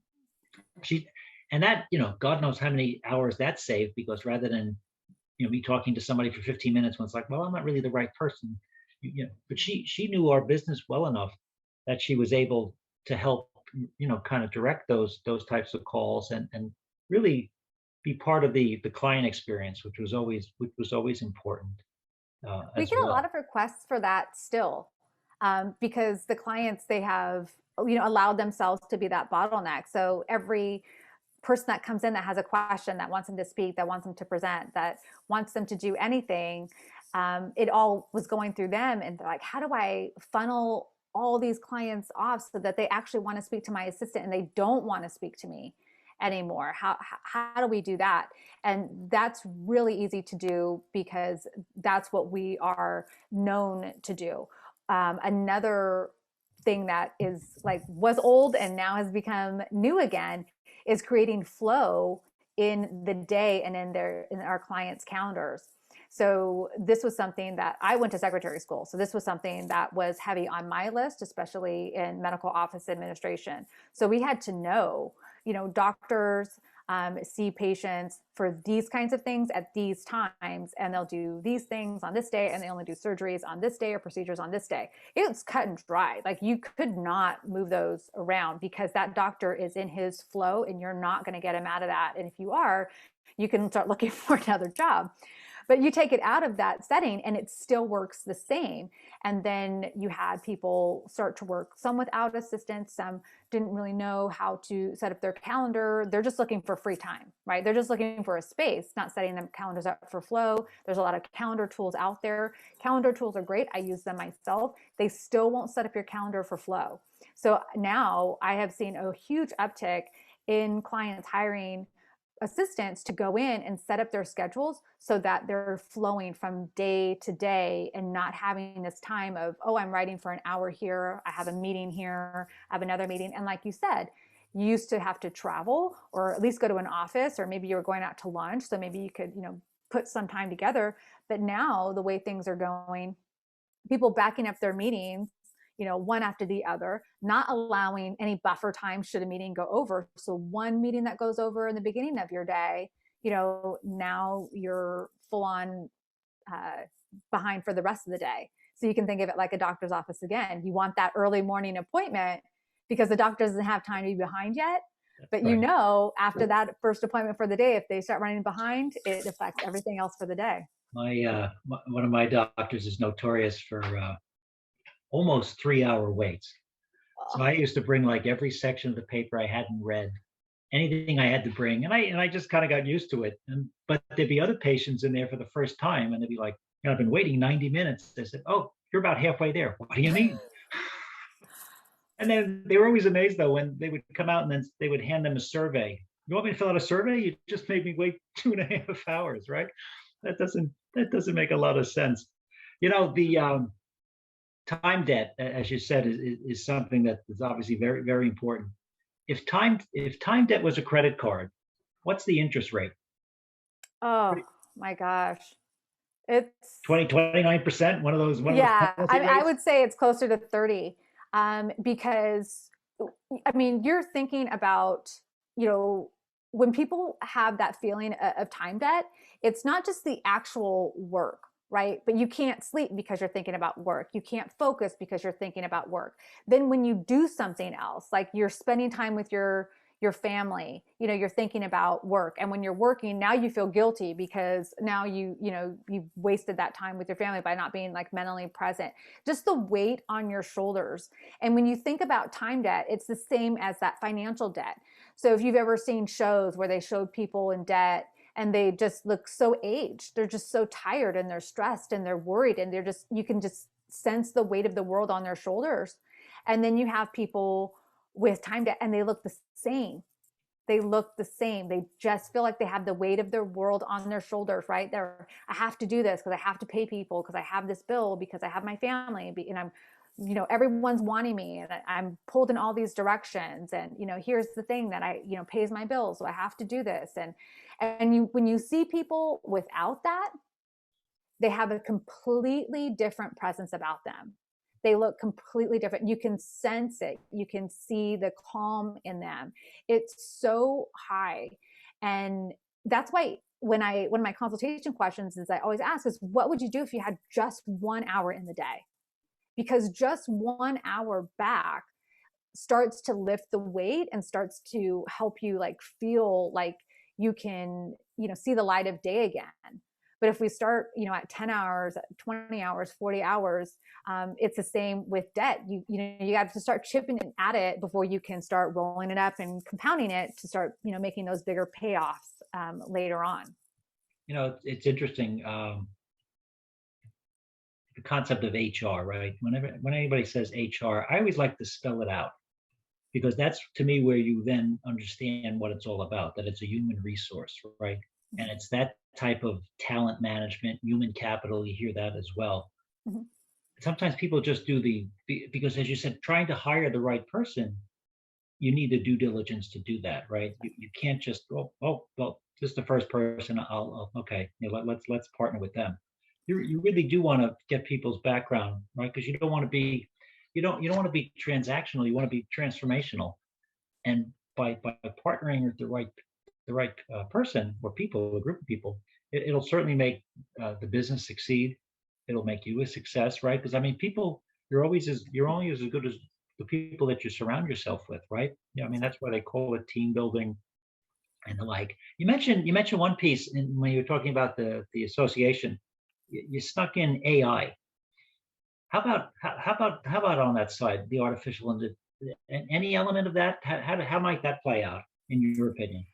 She and that, God knows how many hours that saved, because rather than me talking to somebody for 15 minutes when it's like, well, I'm not really the right person. But she knew our business well enough that she was able to help, kind of direct those types of calls, and really be part of the client experience, which was always important We as get a lot well. of requests for that still, because the clients, they have, allowed themselves to be that bottleneck. So every person that comes in that has a question, that wants them to speak, that wants them to present, that wants them to do anything, it all was going through them. And they're like, how do I funnel all these clients off so that they actually want to speak to my assistant and they don't want to speak to me anymore? How do we do that? And that's really easy to do, because that's what we are known to do. Another thing that is like, was old and now has become new again, is creating flow in the day and in our clients' calendars. So this was something that I went to secretary school. So this was something that was heavy on my list, especially in medical office administration. So we had to know, doctors see patients for these kinds of things at these times, and they'll do these things on this day, and they only do surgeries on this day or procedures on this day. It's cut and dry. Like, you could not move those around, because that doctor is in his flow and you're not going to get him out of that. And if you are, you can start looking for another job. But you take it out of that setting and it still works the same. And then you had people start to work, some without assistance, some didn't really know how to set up their calendar. They're just looking for free time, right? They're just looking for a space, not setting them calendars up for flow. There's a lot of calendar tools out there. Calendar tools are great. I use them myself. They still won't set up your calendar for flow. So now I have seen a huge uptick in clients hiring assistants to go in and set up their schedules so that they're flowing from day to day and not having this time of, oh, I'm writing for an hour here, I have a meeting here, I have another meeting. And like you said, you used to have to travel or at least go to an office, or maybe you were going out to lunch, so maybe you could, put some time together. But now the way things are going, people backing up their meetings one after the other, not allowing any buffer time should a meeting go over. So one meeting that goes over in the beginning of your day, now you're full on behind for the rest of the day. So you can think of it like a doctor's office again. You want that early morning appointment because the doctor doesn't have time to be behind yet. But Right. after that first appointment for the day, if they start running behind, it affects everything else for the day. One of my doctors is notorious for almost 3 hour waits. So Oh, I used to bring like every section of the paper I hadn't read, anything I had to bring, and I just kind of got used to it. And but there'd be other patients in there for the first time, and they'd be like, I've been waiting 90 minutes. They said, "Oh, you're about halfway there. What do you mean?" And then they were always amazed though when they would come out and then they would hand them a survey. You want me to fill out a survey? You just made me wait 2.5 hours, right? That doesn't make a lot of sense. The time debt, as you said, is something that is obviously very, very important. If time debt was a credit card, what's the interest rate? oh my gosh. It's 29%, one of those Yeah, penalty I rates? would say it's closer to 30, because I mean, you're thinking about, you know, when people have that feeling of time debt, it's not just the actual work, right? But you can't sleep because you're thinking about work. You can't focus because you're thinking about work. Then when you do something else, like you're spending time with your family, you're thinking about work. And when you're working, now you feel guilty because now you've wasted that time with your family by not being like mentally present. Just the weight on your shoulders. And when you think about time debt, it's the same as that financial debt. So if you've ever seen shows where they showed people in debt and they just look so aged, they're just so tired and they're stressed and they're worried, and you can just sense the weight of the world on their shoulders. And then you have people with time debt and they look the same. They look the same. They just feel like they have the weight of their world on their shoulders, right? I have to do this because I have to pay people, because I have this bill, because I have my family, and I'm, everyone's wanting me, and I'm pulled in all these directions. And, here's the thing that pays my bills. So I have to do this. When you see people without that, they have a completely different presence about them. They look completely different. You can sense it. You can see the calm in them. It's so high. And that's why one of my consultation questions is I always ask is, what would you do if you had just 1 hour in the day? Because just 1 hour back starts to lift the weight and starts to help you like feel like you can, see the light of day again. But if we start, at 10 hours, 20 hours, 40 hours, it's the same with debt. You have to start chipping at it before you can start rolling it up and compounding it to start, making those bigger payoffs later on. It's interesting. The concept of HR, right? When anybody says HR, I always like to spell it out, because that's to me where you then understand what it's all about, that it's a human resource, right? And it's that type of talent management, human capital. You hear that as well. Mm-hmm. Sometimes people just because, as you said, trying to hire the right person, you need the due diligence to do that, right? You can't just well, this is the first person. Okay, let's partner with them. You really do want to get people's background, right? Because you don't want to be you don't want to be transactional. You want to be transformational. And by partnering with the right person or people, a group of people, it'll certainly make the business succeed. It'll make you a success, right? Because I mean, you're only as good as the people that you surround yourself with, right? Yeah, I mean that's why they call it team building and the like. You mentioned one piece when you were talking about the association. You snuck in AI. How about on that side, the artificial and any element of that? How might that play out in your opinion?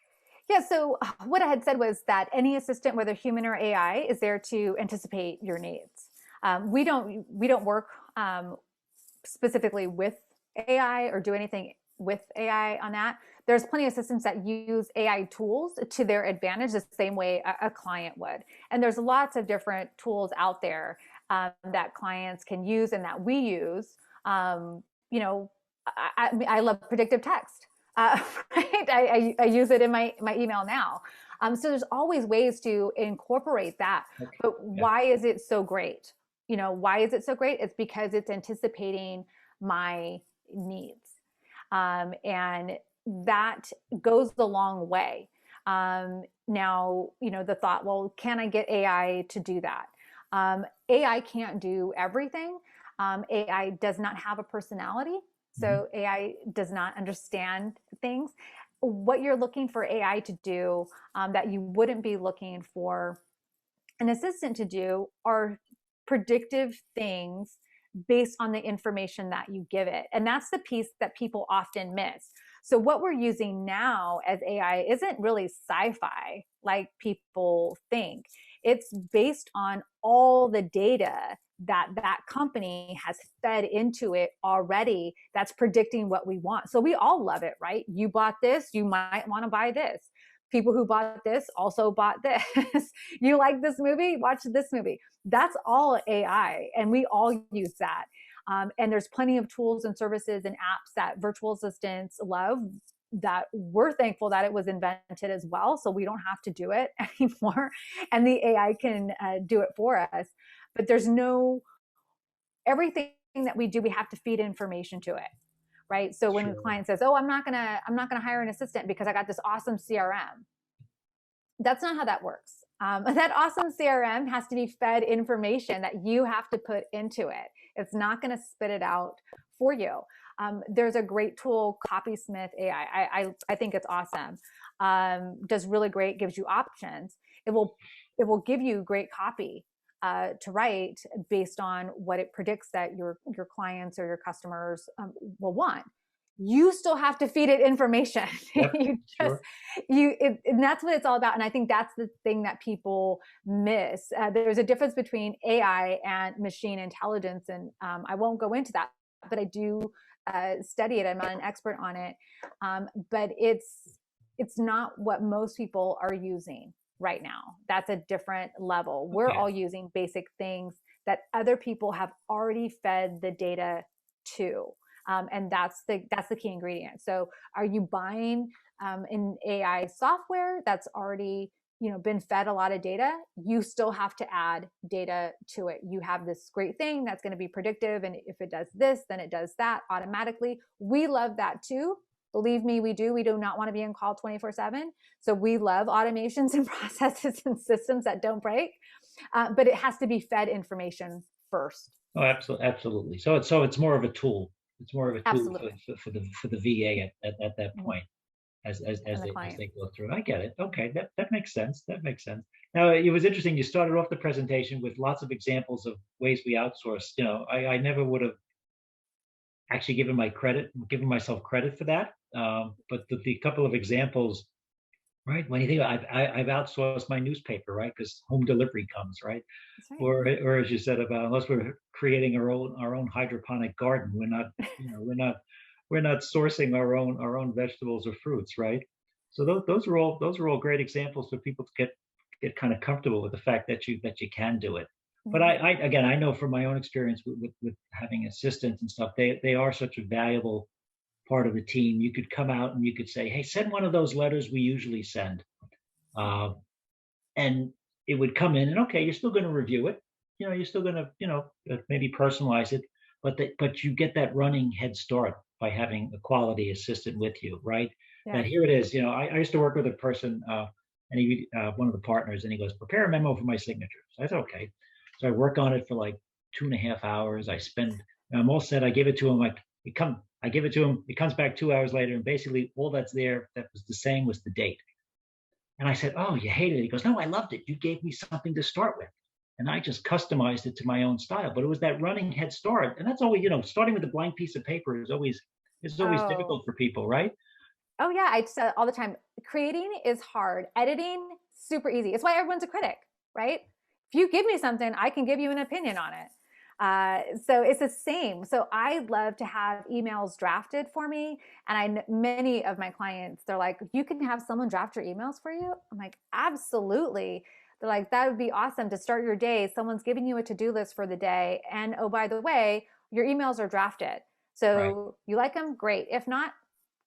Yeah, so what I had said was that any assistant, whether human or AI, is there to anticipate your needs. We don't work specifically with AI or do anything with AI on that. There's plenty of assistants that use AI tools to their advantage the same way a client would. And there's lots of different tools out there that clients can use and that we use. Um, you know, I love predictive text. Right? I use it in my email now. So there's always ways to incorporate that. Okay. But Yeah. why is it so great? Why is it so great? It's because it's anticipating my needs. And that goes a long way. Now, the thought, well, can I get AI to do that? AI can't do everything. AI does not have a personality. So AI does not understand things. What you're looking for AI to do that you wouldn't be looking for an assistant to do are predictive things based on the information that you give it. And that's the piece that people often miss. So what we're using now as AI isn't really sci-fi like people think. It's based on all the data that company has fed into it already that's predicting what we want. So we all love it, right? You bought this, you might want to buy this. People who bought this also bought this. You like this movie? Watch this movie. That's all AI, and we all use that. And there's plenty of tools and services and apps that virtual assistants love that we're thankful that it was invented as well, so we don't have to do it anymore. And the AI can do it for us. But everything that we do, we have to feed information to it. Right. So when a client says, oh, I'm not gonna hire an assistant because I got this awesome CRM. That's not how that works. That awesome CRM has to be fed information that you have to put into it. It's not going to spit it out for you. There's a great tool, Copysmith AI. I think it's awesome. Does really great, gives you options. It will give you great copy to write based on what it predicts that your clients or your customers will want. You still have to feed it information. Yep, And that's what it's all about. And I think that's the thing that people miss. There's a difference between AI and machine intelligence, and I won't go into that, but I do study it. I'm not an expert on it, but it's not what most people are using right now. That's a different level. We're all using basic things that other people have already fed the data to. And that's the key ingredient. So are you buying an AI software that's already been fed a lot of data? You still have to add data to it. You have this great thing that's going to be predictive, and if it does this, then it does that automatically. We love that too. Believe me, we do. We do not want to be on call 24/7. So we love automations and processes and systems that don't break. But it has to be fed information first. Oh, absolutely. So it's more of a tool. It's more of a tool for the VA at that point as they go through. I get it. Okay, that makes sense. That makes sense. Now, it was interesting. You started off the presentation with lots of examples of ways we outsource. I never would have actually given myself credit for that. But the couple of examples, right? When you think I've outsourced my newspaper, right? Because home delivery comes, right? Right. Or as you said about, unless we're creating our own hydroponic garden, we're not sourcing our own vegetables or fruits, right? So those are all great examples for people to get kind of comfortable with the fact that you can do it. But I know from my own experience with having assistants and stuff, they are such a valuable part of the team. You could come out and you could say, hey, send one of those letters we usually send. And it would come in, and okay, you're still going to review it. You're still going to, maybe personalize it, but you get that running head start by having a quality assistant with you, right? Yeah. That here it is. I used to work with a person, and he one of the partners, and he goes, prepare a memo for my signature. So I said, okay. So I work on it for like 2.5 hours. I'm all set. I give it to him. I give it to him. It comes back 2 hours later, and basically all that's there that was the same was the date. And I said, oh, you hated it? He goes, no, I loved it. You gave me something to start with. And I just customized it to my own style. But it was that running head start. And that's always, starting with a blank piece of paper is always difficult for people, right? Oh yeah, I say it all the time. Creating is hard. Editing, super easy. It's why everyone's a critic, right? If you give me something, I can give you an opinion on it. So it's the same. So I love to have emails drafted for me. And many of my clients, they're like, you can have someone draft your emails for you? I'm like, absolutely. They're like, that would be awesome to start your day. Someone's giving you a to-do list for the day. And oh, by the way, your emails are drafted. So you like them? Great. If not,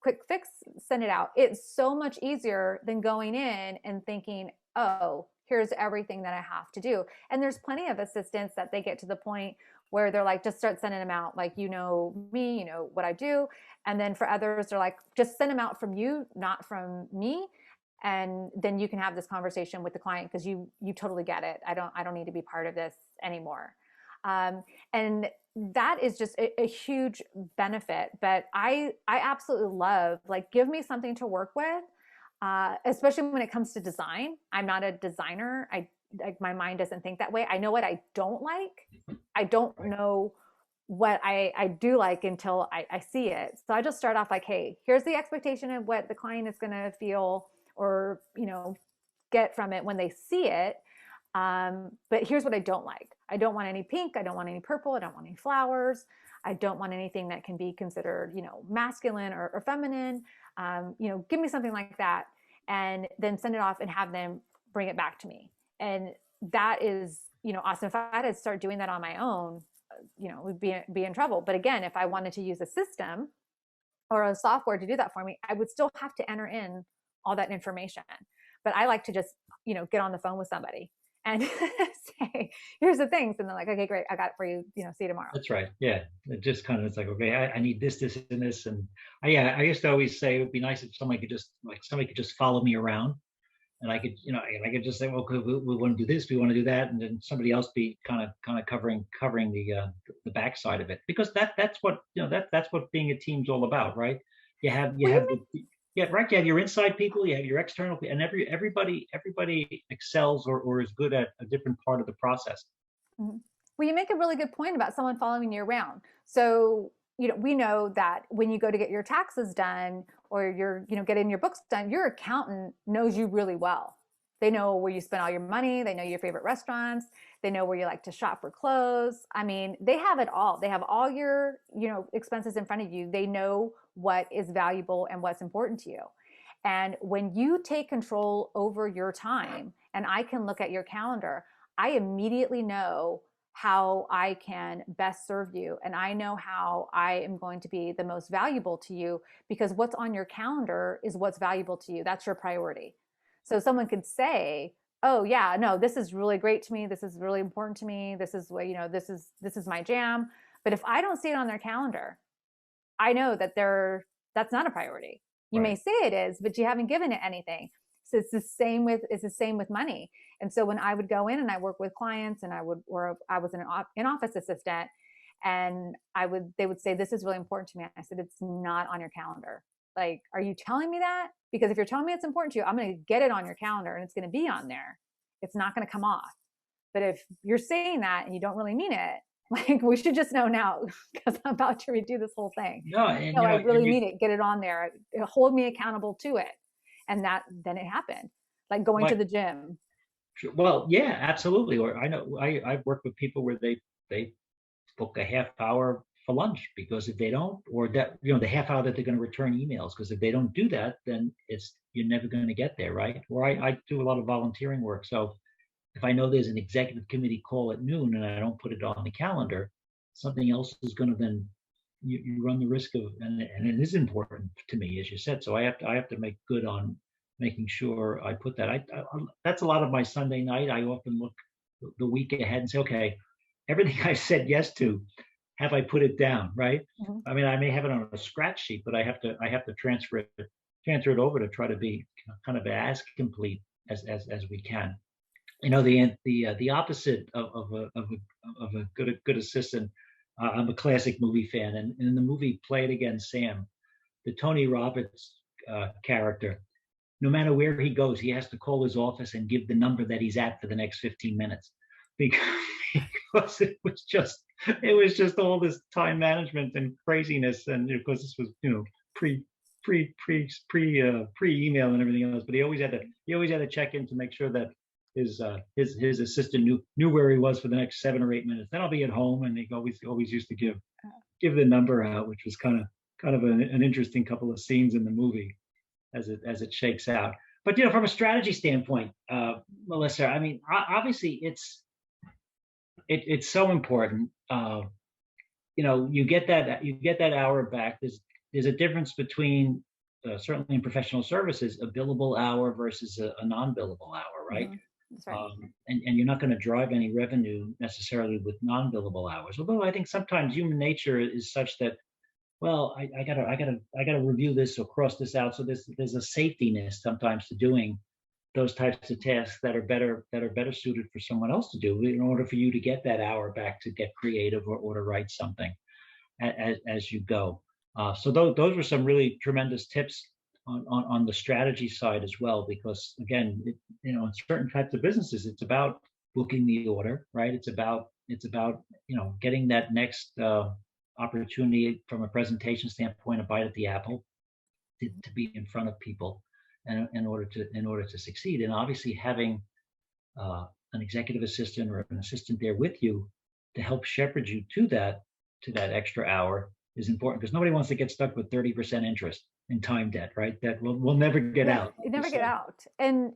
quick fix, send it out. It's so much easier than going in and thinking, oh, here's everything that I have to do. And there's plenty of assistants that they get to the point where they're like, just start sending them out. Like, you know me, you know what I do. And then for others, they're like, just send them out from you, not from me. And then you can have this conversation with the client because you totally get it. I don't need to be part of this anymore. And that is just a huge benefit. But I absolutely love, like, give me something to work with, especially when it comes to design. I'm not a designer. Like, my mind doesn't think that way. I know what I don't like. I don't know what I do like until I see it. So I just start off like, hey, here's the expectation of what the client is going to feel or, get from it when they see it. But here's what I don't like. I don't want any pink. I don't want any purple. I don't want any flowers. I don't want anything that can be considered, masculine or feminine. Give me something like that, and then send it off and have them bring it back to me. And that is, awesome. If I had to start doing that on my own, we'd be in trouble. But again, if I wanted to use a system or a software to do that for me, I would still have to enter in all that information. But I like to just, get on the phone with somebody and say, here's the things. And they're like, okay, great. I got it for you. See you tomorrow. That's right. Yeah. It just kind of, it's like, okay, I need this, this, and this. And I used to always say it would be nice if somebody could just follow me around, and I could, I could just say, well, we want to do this, we want to do that. And then somebody else be kind of covering the backside of it, because that's what, that's what being a team's all about, right? You have yeah, right. You have your inside people, you have your external people, and everybody excels or is good at a different part of the process. Mhm. Well, you make a really good point about someone following you around. So, we know that when you go to get your taxes done or you're, getting your books done, your accountant knows you really well. They know where you spend all your money. They know your favorite restaurants. They know where you like to shop for clothes. I mean, they have it all. They have all your, expenses in front of you. They know what is valuable and what's important to you. And when you take control over your time, and I can look at your calendar, I immediately know how I can best serve you. And I know how I am going to be the most valuable to you, because what's on your calendar is what's valuable to you. That's your priority. So someone could say, oh yeah, no, this is really great to me. This is really important to me. This is what, this is my jam. But if I don't see it on their calendar, I know that that's not a priority. You may say it is, but you haven't given it anything. So it's the same with money. And so when I would go in and I work with clients, and I was an in-office assistant, and they would say, this is really important to me. I said, it's not on your calendar. Like, are you telling me that? Because if you're telling me it's important to you, I'm going to get it on your calendar and it's going to be on there. It's not going to come off. But if you're saying that and you don't really mean it, like, we should just know now, because I'm about to redo this whole thing. No, and I really mean it. Get it on there. Hold me accountable to it. And then it happened, like going to the gym. Well, yeah, absolutely. Or I know I've worked with people where they book a half hour for lunch, because if they don't, or that, the half hour that they're going to return emails, because if they don't do that, then you're never going to get there, right? Or I do a lot of volunteering work. So if I know there's an executive committee call at noon and I don't put it on the calendar, something else is going to then you run the risk of, and it is important to me, as you said. So I have to make good on making sure I put that. That's a lot of my Sunday night. I often look the week ahead and say, okay, everything I said yes to, have I put it down, right? Mm-hmm. I mean, I may have it on a scratch sheet, but I have to transfer it over to try to be kind of as complete as we can. The opposite of a good assistant. I'm a classic movie fan, and in the movie Play It Again, Sam, the Tony Roberts character, no matter where he goes, he has to call his office and give the number that he's at for the next 15 minutes, because it was just all this time management and craziness, and of course this was pre email and everything else, but he always had to check in to make sure that his assistant knew where he was for the next 7 or 8 minutes. Then I'll be at home, and he always used to give the number out, which was kind of an interesting couple of scenes in the movie as it shakes out. But from a strategy standpoint, Melissa, I mean, obviously it's so important. You get that hour back. There's a difference between certainly in professional services, a billable hour versus a non-billable hour, right? That's right. And you're not going to drive any revenue necessarily with non-billable hours. Although I think sometimes human nature is such that, well, I gotta review this or cross this out. So there's a safetiness sometimes to doing those types of tasks that are better suited for someone else to do in order for you to get that hour back to get creative or to write something as you go. So those were some really tremendous tips on the strategy side as well, because again, in certain types of businesses, it's about booking the order, right? It's about getting that next opportunity from a presentation standpoint, a bite at the apple, to be in front of people, and in order to succeed. And obviously having an executive assistant or an assistant there with you to help shepherd you to that extra hour is important, because nobody wants to get stuck with 30% interest in time debt, right? That will never get Yeah, out, you like you never get said. out. And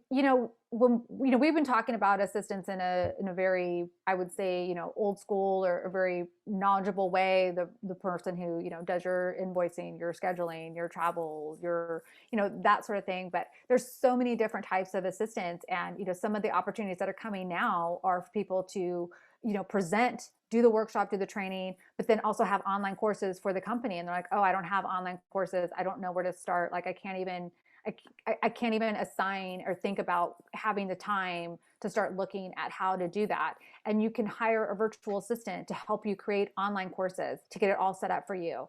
when we've been talking about assistants in a very, I would say, old school or a very knowledgeable way, the person who, does your invoicing, your scheduling, your travel, your, that sort of thing. But there's so many different types of assistants, and some of the opportunities that are coming now are for people to, present, do the workshop, do the training, but then also have online courses for the company. And they're like, oh, I don't have online courses. I don't know where to start. Like, I can't even assign or think about having the time to start looking at how to do that. And you can hire a virtual assistant to help you create online courses, to get it all set up for you.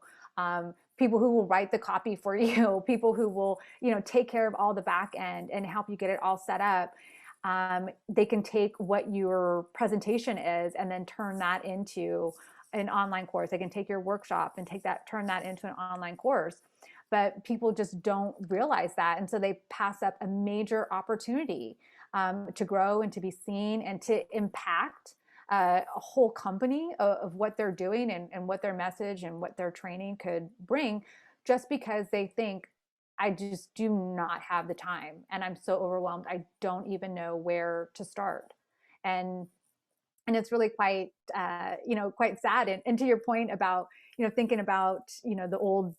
People who will write the copy for you, people who will, take care of all the back end and help you get it all set up. They can take what your presentation is and then turn that into an online course. They can take your workshop and turn that into an online course. But people just don't realize that. And so they pass up a major opportunity to grow and to be seen and to impact a whole company of what they're doing and what their message and what their training could bring, just because they think, I just do not have the time and I'm so overwhelmed. I don't even know where to start. And it's really quite quite sad. And to your point about thinking about the old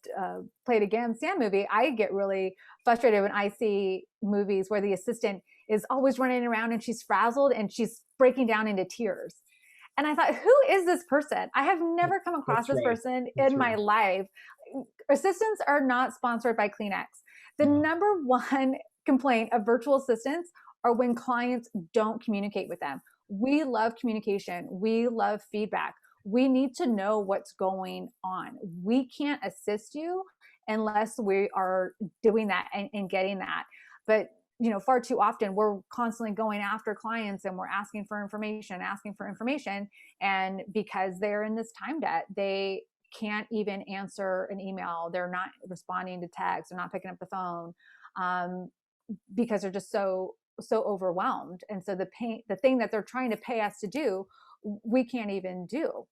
Play It Again Sam movie, I get really frustrated when I see movies where the assistant is always running around and she's frazzled and she's breaking down into tears. And I thought, who is this person? I have never come across That's this right. person That's in my right. life. Assistants are not sponsored by Kleenex. The No. number one complaint of virtual assistants are when clients don't communicate with them. We love communication. We love feedback. We need to know what's going on. We can't assist you unless we are doing that and getting that. But far too often we're constantly going after clients and we're asking for information. And because they're in this time debt, they can't even answer an email. They're not responding to text. They're not picking up the phone because they're just so overwhelmed. And so the thing that they're trying to pay us to do, we can't even do.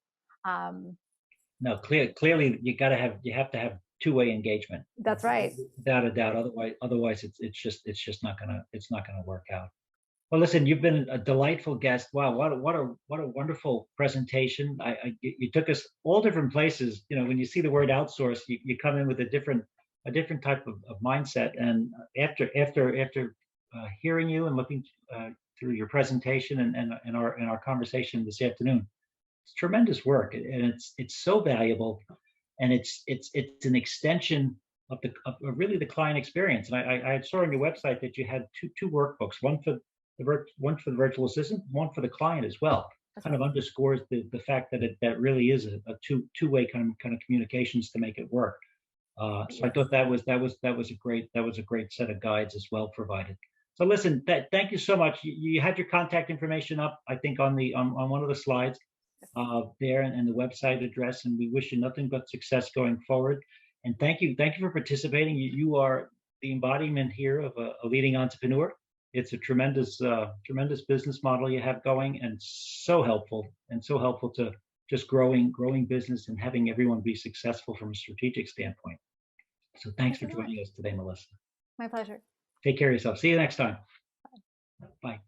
No, clearly you have to have two-way engagement, That's right. without a doubt. Otherwise it's just not gonna work out. Well, listen, you've been a delightful guest. Wow, what a wonderful presentation. You took us all different places. When you see the word outsource, you come in with a different type of mindset. And after hearing you and looking through your presentation and our conversation this afternoon, it's tremendous work, and it's so valuable, and it's an extension of really the client experience. And I saw on your website that you had two workbooks, one for the virtual assistant, one for the client as well. That's Kind right. of underscores the fact that that really is a two-way kind of communications to make it work. So I Yes. thought that was a great set of guides as well provided. So listen, thank you so much. You had your contact information up, I think, on one of the slides there, and the website address. And we wish you nothing but success going forward. And thank you for participating. You are the embodiment here of a leading entrepreneur. It's a tremendous business model you have going, and so helpful to just growing business and having everyone be successful from a strategic standpoint. So thanks Thank for you so much. joining us today, Melissa. My pleasure. Take care of yourself. See you next time. Bye.